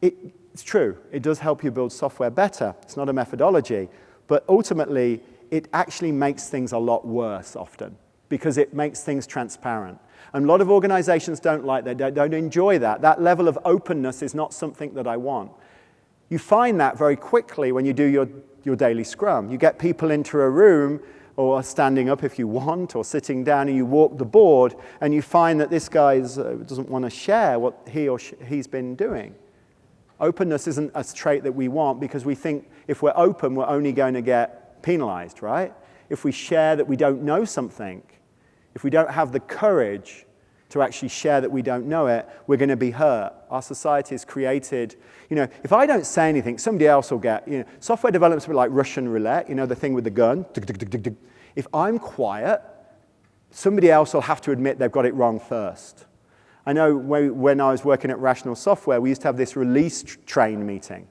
S1: It's true. It does help you build software better. It's not a methodology. But ultimately, it actually makes things a lot worse often because it makes things transparent. And a lot of organizations don't like that, don't enjoy that. That level of openness is not something that I want. You find that very quickly when you do your daily Scrum. You get people into a room, or standing up if you want, or sitting down, and you walk the board, and you find that this guy doesn't want to share what he or he's been doing. Openness isn't a trait that we want because we think if we're open, we're only going to get penalized, right? If we share that we don't know something, if we don't have the courage to actually share that we don't know it, we're going to be hurt. Our society has created, if I don't say anything, somebody else will get, software development's a bit like Russian roulette, the thing with the gun. If I'm quiet, somebody else will have to admit they've got it wrong first. I know when I was working at Rational Software, we used to have this release train meeting.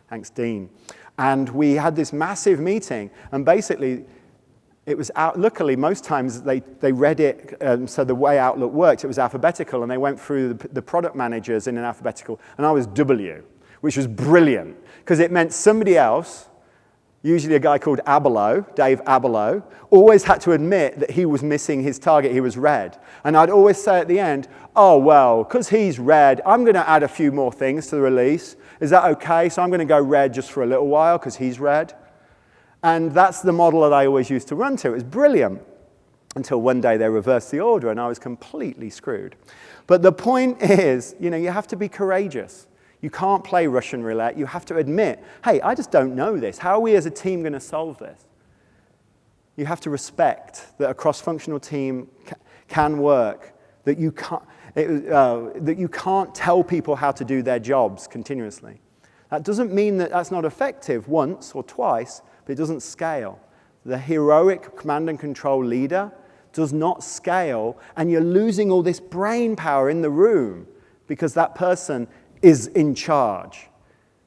S1: Thanks, Dean. And we had this massive meeting, and basically, it was luckily, most times they read it, so the way Outlook worked, it was alphabetical, and they went through the product managers in an alphabetical, and I was W, which was brilliant, because it meant somebody else, usually a guy called Abelow, Dave Abelow, always had to admit that he was missing his target, he was red. And I'd always say at the end, oh, well, because he's red, I'm going to add a few more things to the release. Is that okay? So I'm going to go red just for a little while because he's red. And that's the model that I always used to run to. It was brilliant until one day they reversed the order and I was completely screwed. But the point is, you have to be courageous. You can't play Russian roulette. You have to admit, hey, I just don't know this. How are we as a team going to solve this? You have to respect that a cross-functional team can work, that you can't tell people how to do their jobs continuously. That doesn't mean that that's not effective once or twice, but it doesn't scale. The heroic command and control leader does not scale, and you're losing all this brain power in the room because that person is in charge.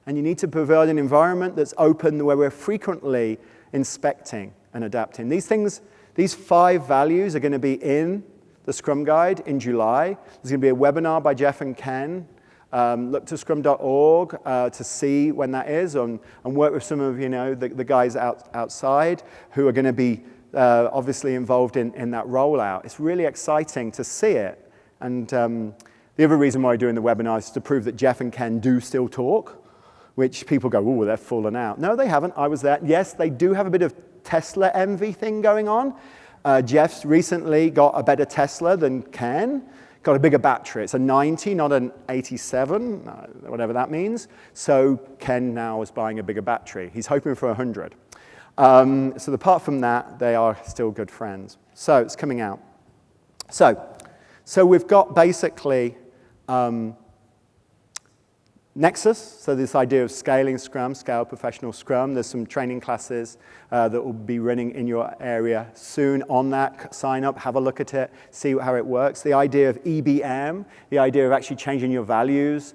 S1: And you need to provide an environment that's open where we're frequently inspecting and adapting. These 5 values are going to be in the Scrum Guide in July. There's going to be a webinar by Jeff and Ken. Look to scrum.org to see when that is and work with some of the guys outside who are going to be obviously involved in that rollout. It's really exciting to see it. And the other reason why we're doing the webinar is to prove that Jeff and Ken do still talk, which people go, oh, they've fallen out. No, they haven't. I was there. Yes, they do have a bit of Tesla envy thing going on. Jeff's recently got a better Tesla than Ken. Got a bigger battery. It's a 90, not an 87, whatever that means. So Ken now is buying a bigger battery. He's hoping for 100. So apart from that, they are still good friends. So it's coming out. So we've got basically Nexus, so this idea of scaling Scrum, scale professional Scrum. There's some training classes that will be running in your area soon on that. Sign up, have a look at it, see how it works. The idea of EBM, the idea of actually changing your values,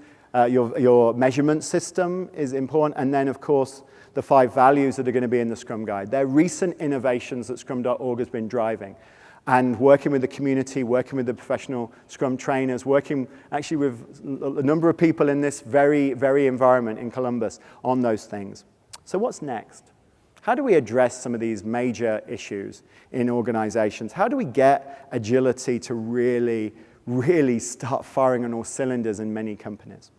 S1: your measurement system is important. And then, of course, the 5 values that are going to be in the Scrum Guide. They're recent innovations that Scrum.org has been driving. And working with the community, working with the professional Scrum trainers, working actually with a number of people in this very, very environment in Columbus on those things. So what's next? How do we address some of these major issues in organizations? How do we get agility to really, really start firing on all cylinders in many companies?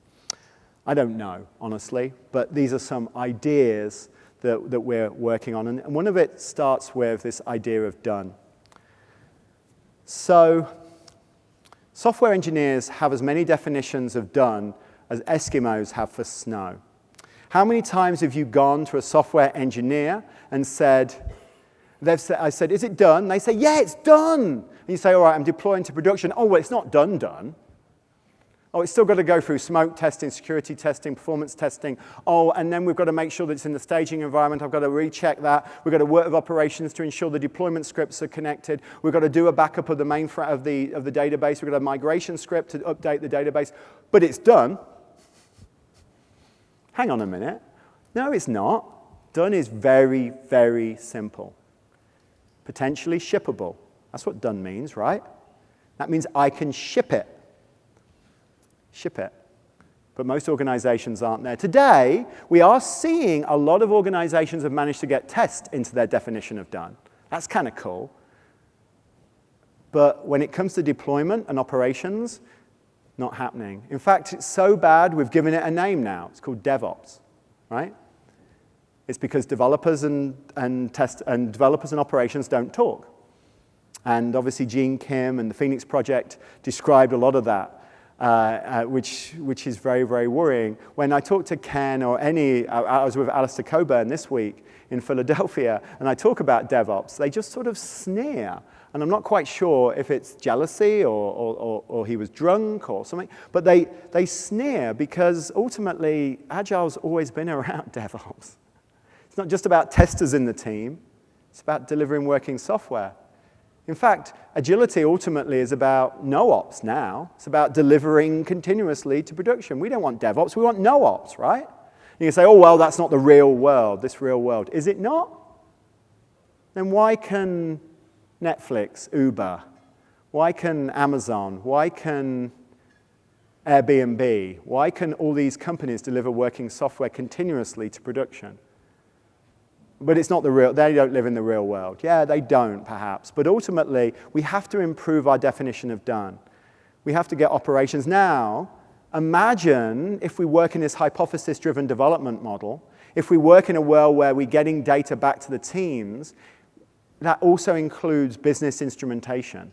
S1: I don't know, honestly, but these are some ideas that we're working on. And one of it starts with this idea of done. So software engineers have as many definitions of done as Eskimos have for snow. How many times have you gone to a software engineer and said, I said, is it done? They say, yeah, it's done. And you say, all right, I'm deploying to production. Oh, well, it's not done. Oh, it's still got to go through smoke testing, security testing, performance testing. Oh, and then we've got to make sure that it's in the staging environment. I've got to recheck that. We've got to work with operations to ensure the deployment scripts are connected. We've got to do a backup of the mainframe of the database. We've got a migration script to update the database. But it's done. Hang on a minute. No, it's not. Done is very, very simple. Potentially shippable. That's what done means, right? That means I can ship it. but most organizations aren't there. Today, we are seeing a lot of organizations have managed to get test into their definition of done. That's kind of cool. But when it comes to deployment and operations, not happening. In fact, it's so bad, we've given it a name now. It's called DevOps, right? It's because developers and developers and operations don't talk. And obviously, Gene Kim and the Phoenix Project described a lot of that. Which is very, very worrying. When I talk to Ken or I was with Alistair Coburn this week in Philadelphia, and I talk about DevOps, they just sort of sneer. And I'm not quite sure if it's jealousy or he was drunk or something, but they sneer because ultimately, Agile's always been around DevOps. It's not just about testers in the team, it's about delivering working software. In fact, agility ultimately is about no-ops now. It's about delivering continuously to production. We don't want DevOps, we want no-ops, right? You can say, oh, well, that's not the real world, this real world. Is it not? Then why can Netflix, Uber, why can Amazon, why can Airbnb, why can all these companies deliver working software continuously to production? But it's not the real, they don't live in the real world. Yeah, they don't, perhaps. But ultimately, we have to improve our definition of done. We have to get operations. Now, imagine if we work in this hypothesis-driven development model, if we work in a world where we're getting data back to the teams, that also includes business instrumentation.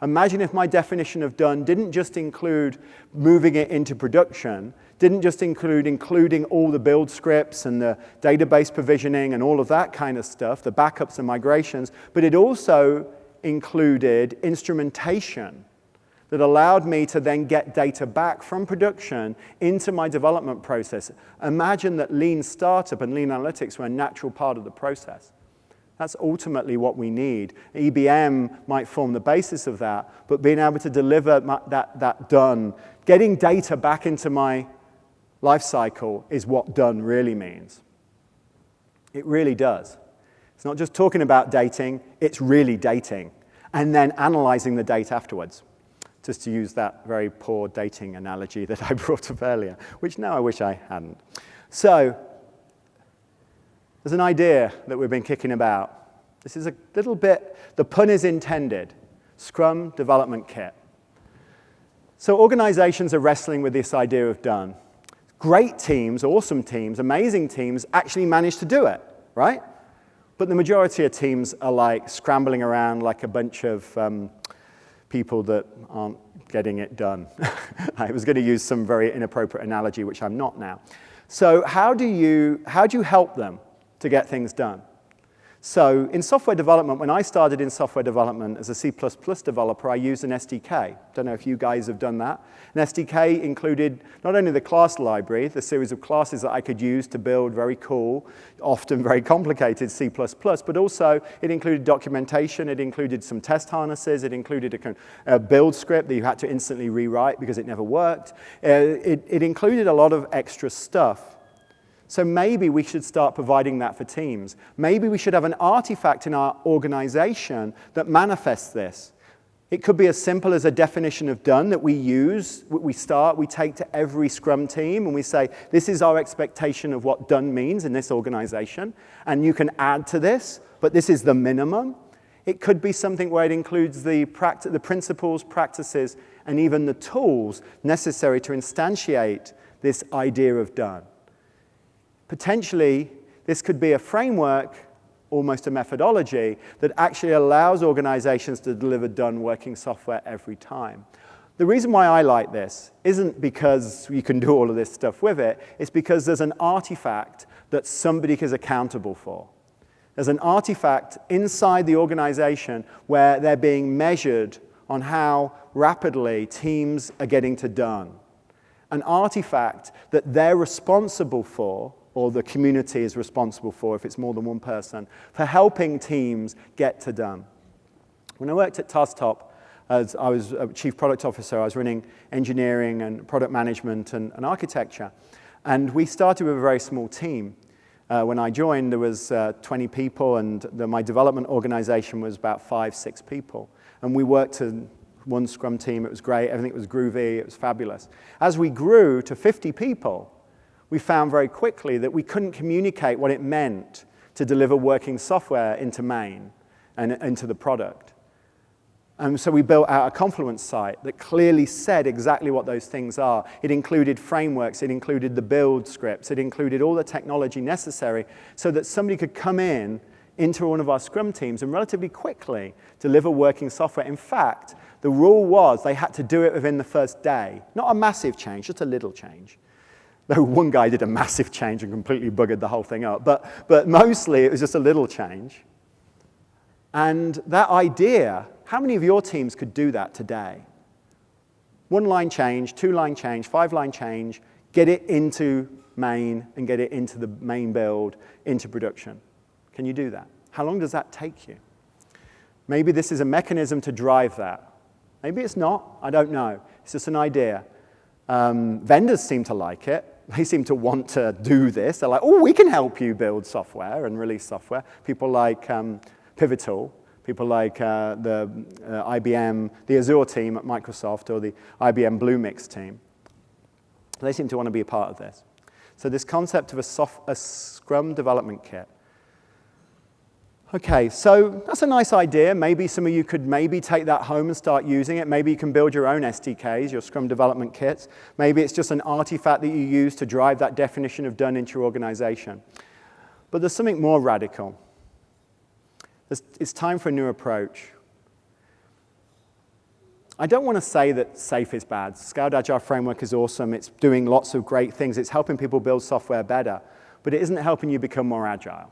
S1: Imagine if my definition of done didn't just include moving it into production, didn't just including all the build scripts and the database provisioning and all of that kind of stuff, the backups and migrations, but it also included instrumentation that allowed me to then get data back from production into my development process. Imagine that lean startup and lean analytics were a natural part of the process. That's ultimately what we need. EBM might form the basis of that, but being able to deliver that done, getting data back into my life cycle is what done really means. It really does. It's not just talking about dating, it's really dating, and then analyzing the data afterwards. Just to use that very poor dating analogy that I brought up earlier, which now I wish I hadn't. So, there's an idea that we've been kicking about. This is a little bit, the pun is intended, Scrum Development Kit. So organizations are wrestling with this idea of done. Great teams, awesome teams, amazing teams actually manage to do it, right? But the majority of teams are like scrambling around like a bunch of people that aren't getting it done. I was going to use some very inappropriate analogy, which I'm not now. So how do you help them to get things done? So in software development, when I started in software development as a C++ developer, I used an SDK. Don't know if you guys have done that. An SDK included not only the class library, the series of classes that I could use to build very cool, often very complicated C++, but also it included documentation, it included some test harnesses, it included a build script that you had to instantly rewrite because it never worked. It included a lot of extra stuff. So maybe we should start providing that for teams. Maybe we should have an artifact in our organization that manifests this. It could be as simple as a definition of done that we use, we take to every Scrum team and we say, this is our expectation of what done means in this organization, and you can add to this, but this is the minimum. It could be something where it includes the principles, practices, and even the tools necessary to instantiate this idea of done. Potentially, this could be a framework, almost a methodology, that actually allows organizations to deliver done working software every time. The reason why I like this isn't because you can do all of this stuff with it, it's because there's an artifact that somebody is accountable for. There's an artifact inside the organization where they're being measured on how rapidly teams are getting to done. An artifact that they're responsible for, or the community is responsible for, if it's more than one person, for helping teams get to done. When I worked at TaskTop, as I was a chief product officer, I was running engineering and product management and architecture. And we started with a very small team. When I joined, there was 20 people, and my development organization was about 5, 6 people. And we worked to one Scrum team. It was great. Everything was groovy. It was fabulous. As we grew to 50 people, we found very quickly that we couldn't communicate what it meant to deliver working software into main and into the product. And so we built out a Confluence site that clearly said exactly what those things are. It included frameworks, it included the build scripts, it included all the technology necessary so that somebody could come into one of our Scrum teams and relatively quickly deliver working software. In fact, the rule was they had to do it within the first day. Not a massive change, just a little change. Though one guy did a massive change and completely buggered the whole thing up. But mostly it was just a little change. And that idea, how many of your teams could do that today? 1 line change, 2 line change, 5 line change, get it into main and get it into the main build, into production. Can you do that? How long does that take you? Maybe this is a mechanism to drive that. Maybe it's not, I don't know. It's just an idea. Vendors seem to like it. They seem to want to do this. They're like, oh, we can help you build software and release software. People like Pivotal, people like the IBM, the Azure team at Microsoft, or the IBM Bluemix team. They seem to want to be a part of this. So this concept of a Scrum Development Kit. Okay, so that's a nice idea. Maybe some of you could maybe take that home and start using it. Maybe you can build your own SDKs, your Scrum Development Kits. Maybe it's just an artifact that you use to drive that definition of done into your organization. But there's something more radical. It's time for a new approach. I don't want to say that SAFe is bad. Scaled Agile Framework is awesome. It's doing lots of great things. It's helping people build software better. But it isn't helping you become more agile.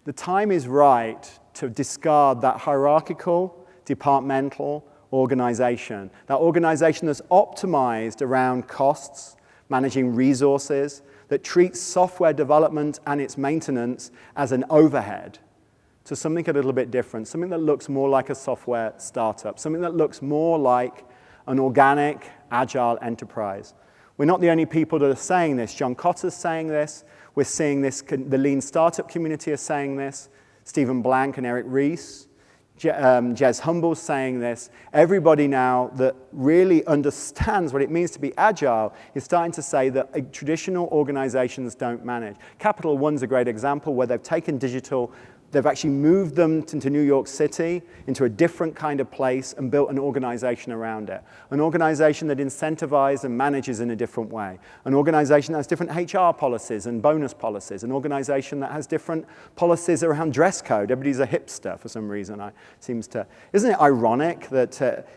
S1: The time is right to discard that hierarchical, departmental organization. That organization that's optimized around costs, managing resources, that treats software development and its maintenance as an overhead, to something a little bit different, something that looks more like a software startup, something that looks more like an organic, agile enterprise. We're not the only people that are saying this. John Kotter's saying this. We're seeing this. The lean startup community is saying this. Stephen Blank and Eric Ries. Jez Humble's saying this. Everybody now that really understands what it means to be agile is starting to say that traditional organizations don't manage. Capital One's a great example where they've taken digital, they've actually moved them into New York City, into a different kind of place, and built an organization around it. An organization that incentivizes and manages in a different way. An organization that has different HR policies and bonus policies. An organization that has different policies around dress code. Everybody's a hipster for some reason. Isn't it ironic that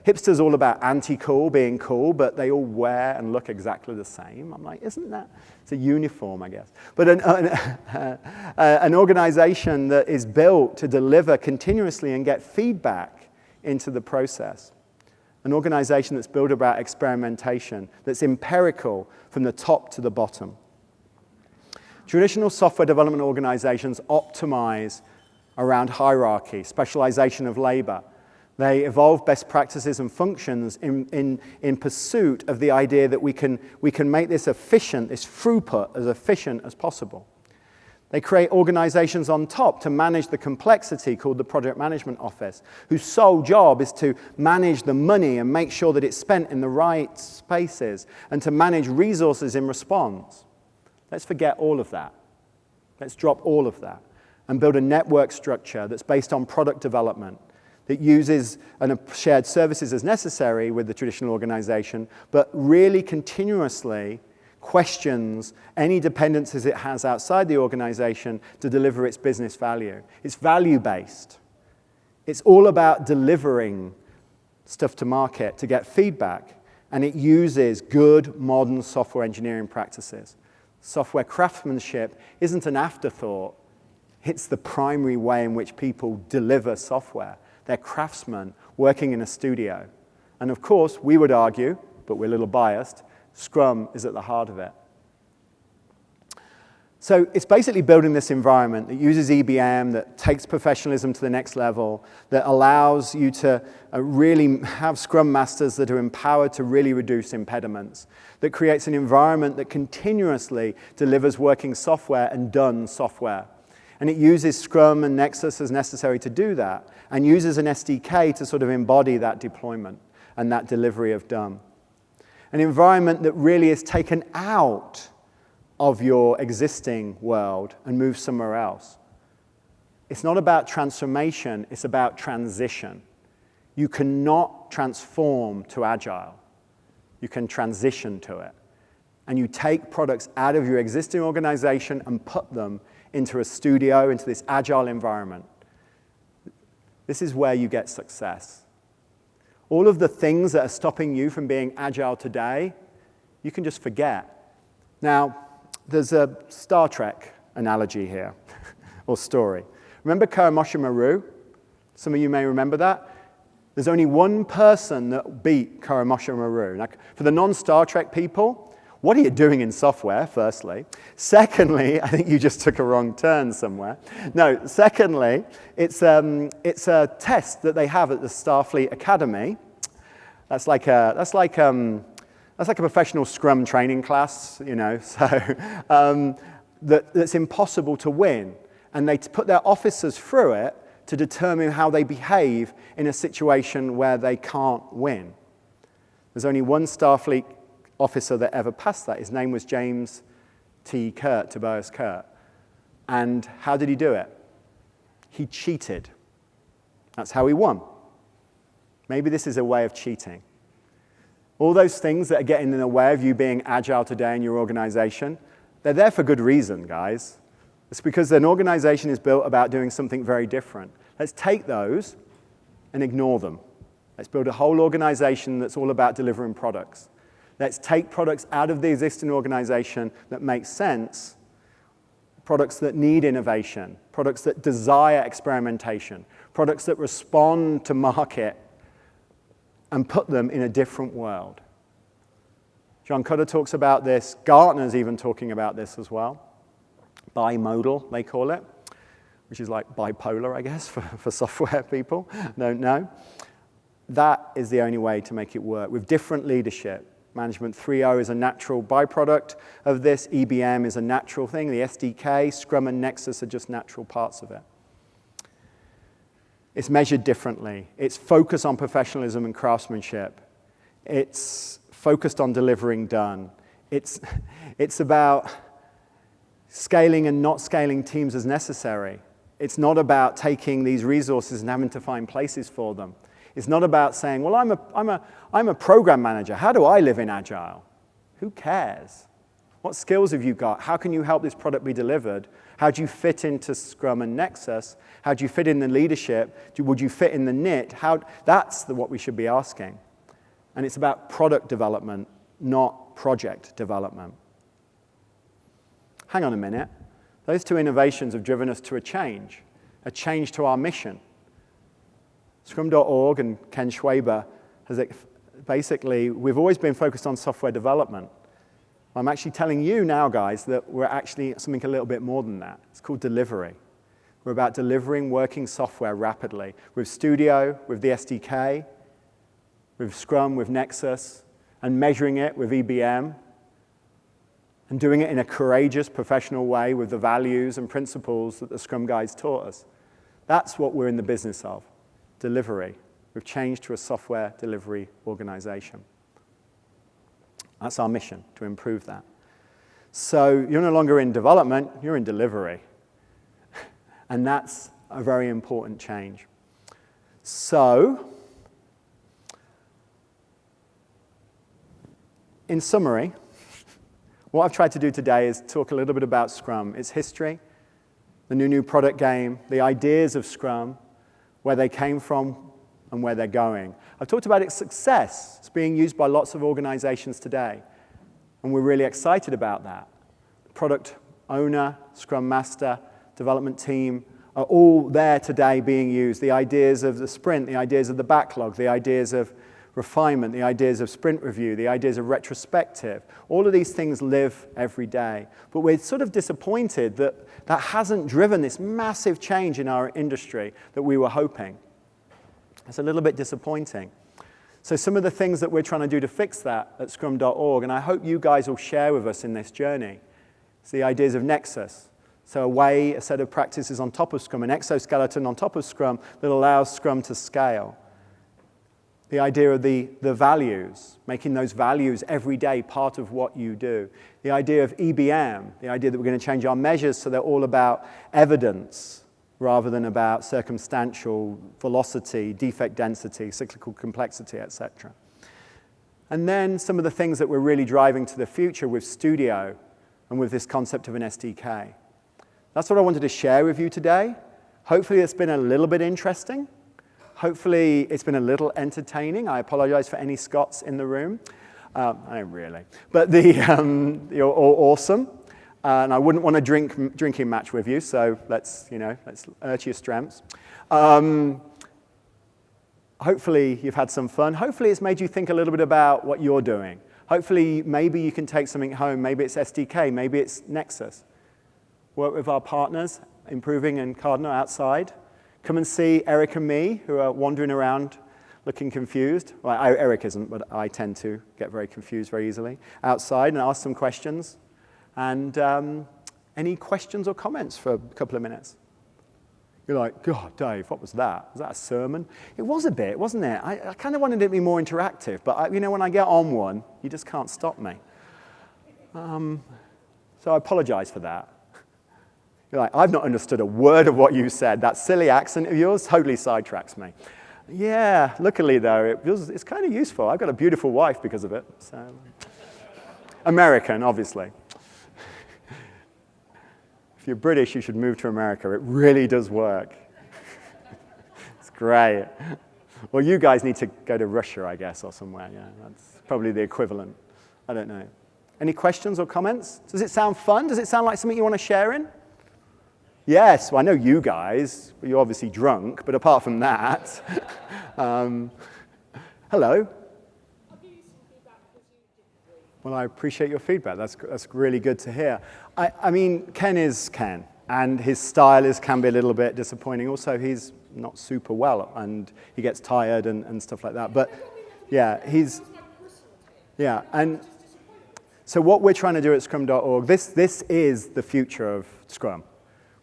S1: hipsters all about anti-cool, being cool, but they all wear and look exactly the same? I'm like, isn't that? It's a uniform, I guess. But an organization that is built to deliver continuously and get feedback into the process. An organization that's built about experimentation, that's empirical from the top to the bottom. Traditional software development organizations optimize around hierarchy, specialization of labor. They evolve best practices and functions in pursuit of the idea that we can make this efficient, this throughput, as efficient as possible. They create organizations on top to manage the complexity called the Project Management Office, whose sole job is to manage the money and make sure that it's spent in the right spaces and to manage resources in response. Let's forget all of that. Let's drop all of that and build a network structure that's based on product development, that uses and shared services as necessary with the traditional organization, but really continuously questions any dependencies it has outside the organization to deliver its business value. It's value-based. It's all about delivering stuff to market to get feedback, and it uses good modern software engineering practices. Software craftsmanship isn't an afterthought. It's the primary way in which people deliver software. They're craftsmen working in a studio. And of course, we would argue, but we're a little biased, Scrum is at the heart of it. So it's basically building this environment that uses EBM, that takes professionalism to the next level, that allows you to really have Scrum Masters that are empowered to really reduce impediments, that creates an environment that continuously delivers working software and done software. And it uses Scrum and Nexus as necessary to do that, and uses an SDK to sort of embody that deployment and that delivery of done. An environment that really is taken out of your existing world and moves somewhere else. It's not about transformation, it's about transition. You cannot transform to Agile. You can transition to it. And you take products out of your existing organization and put them into a studio, into this Agile environment. This is where you get success. All of the things that are stopping you from being Agile today, you can just forget. Now, there's a Star Trek analogy here, or story. Remember Karamosha Maru? Some of you may remember that. There's only one person that beat Karamosha Maru. Now, for the non-Star Trek people, what are you doing in software, firstly? Secondly, I think you just took a wrong turn somewhere. No, secondly, it's a test that they have at the Starfleet Academy. That's like a professional Scrum training class, you know, so that's impossible to win. And they put their officers through it to determine how they behave in a situation where they can't win. There's only one Starfleet officer that ever passed that. His name was James Tobias Kurt. And how did he do it? He cheated. That's how he won. Maybe this is a way of cheating. All those things that are getting in the way of you being Agile today in your organization, they're there for good reason, guys. It's because an organization is built about doing something very different. Let's take those and ignore them. Let's build a whole organization that's all about delivering products. Let's take products out of the existing organization that make sense, products that need innovation, products that desire experimentation, products that respond to market, and put them in a different world. John Cutter talks about this. Gartner's even talking about this as well. Bimodal, they call it, which is like bipolar, I guess, for software people. Don't know. That is the only way to make it work, with different leadership. Management 3.0 is a natural byproduct of this. EBM is a natural thing. The SDK, Scrum, and Nexus are just natural parts of it. It's measured differently. It's focused on professionalism and craftsmanship. It's focused on delivering done. It's about scaling and not scaling teams as necessary. It's not about taking these resources and having to find places for them. It's not about saying, well, I'm a program manager. How do I live in Agile? Who cares? What skills have you got? How can you help this product be delivered? How do you fit into Scrum and Nexus? How do you fit in the leadership? Would you fit in the knit? That's what we should be asking. And it's about product development, not project development. Hang on a minute. Those two innovations have driven us to a change to our mission. Scrum.org and Ken Schwaber has basically, we've always been focused on software development. I'm actually telling you now, guys, that we're actually something a little bit more than that. It's called delivery. We're about delivering working software rapidly with Studio, with the SDK, with Scrum, with Nexus, and measuring it with EBM, and doing it in a courageous, professional way with the values and principles that the Scrum guys taught us. That's what we're in the business of, delivery. We've changed to a software delivery organization. That's our mission, to improve that. So you're no longer in development, you're in delivery. And that's a very important change. So, in summary, what I've tried to do today is talk a little bit about Scrum, its history, the new product game, the ideas of Scrum, where they came from and where they're going. I've talked about its success. It's being used by lots of organizations today, and we're really excited about that. Product owner, Scrum Master, development team are all there today being used. The ideas of the sprint, the ideas of the backlog, the ideas of refinement, the ideas of sprint review, the ideas of retrospective. All of these things live every day. But we're sort of disappointed that that hasn't driven this massive change in our industry that we were hoping. It's a little bit disappointing. So some of the things that we're trying to do to fix that at scrum.org, and I hope you guys will share with us in this journey, is the ideas of Nexus, So a set of practices on top of Scrum, an exoskeleton on top of Scrum that allows Scrum to scale. The idea of the values, making those values every day part of what you do. The idea of EBM, the idea that we're going to change our measures so they're all about evidence rather than about circumstantial velocity, defect density, cyclical complexity, etc. And then some of the things that we're really driving to the future with Studio and with this concept of an SDK. That's what I wanted to share with you today. Hopefully it's been a little bit interesting. Hopefully it's been a little entertaining. I apologize for any Scots in the room. I don't really. But you're all awesome. And I wouldn't want a drinking match with you, so let's urge your strengths. Hopefully you've had some fun. Hopefully it's made you think a little bit about what you're doing. Hopefully maybe you can take something home. Maybe it's SDK, maybe it's Nexus. Work with our partners, Improving and Cardinal outside. Come and see Eric and me, who are wandering around looking confused. Well, Eric isn't, but I tend to get very confused very easily. Outside and ask some questions. And any questions or comments for a couple of minutes? You're like, God, Dave, what was that? Was that a sermon? It was a bit, wasn't it? I kind of wanted it to be more interactive, but when I get on one, you just can't stop me. So I apologize for that. You're like, I've not understood a word of what you said. That silly accent of yours totally sidetracks me. Yeah, luckily, though, it's kind of useful. I've got a beautiful wife because of it. So. American, obviously. If you're British, you should move to America. It really does work. It's great. Well, you guys need to go to Russia, I guess, or somewhere. Yeah, that's probably the equivalent. I don't know. Any questions or comments? Does it sound fun? Does it sound like something you want to share in? Yes, well, I know you guys. You're obviously drunk, but apart from that, hello. Well, I appreciate your feedback. That's really good to hear. I mean, Ken is Ken, and his style can be a little bit disappointing. Also, he's not super well, and he gets tired and stuff like that. But yeah, and so what we're trying to do at Scrum.org, this is the future of Scrum.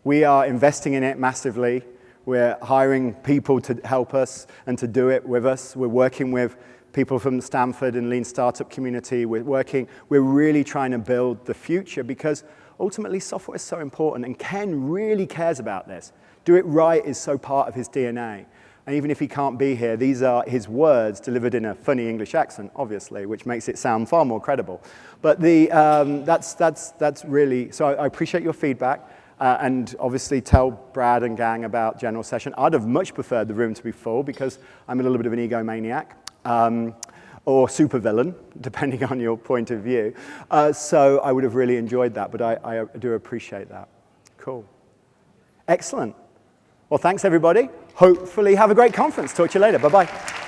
S1: We are investing in it massively. We're hiring people to help us and to do it with us. We're working with people from the Stanford and Lean Startup community. We're really trying to build the future because ultimately software is so important, and Ken really cares about this. Do it right is so part of his DNA. And even if he can't be here, these are his words delivered in a funny English accent, obviously, which makes it sound far more credible. But that's really, so I appreciate your feedback. And obviously tell Brad and gang about general session. I'd have much preferred the room to be full because I'm a little bit of an egomaniac. Or supervillain, depending on your point of view. So I would have really enjoyed that, but I do appreciate that. Cool. Excellent. Well, thanks, everybody. Hopefully have a great conference. Talk to you later. Bye-bye.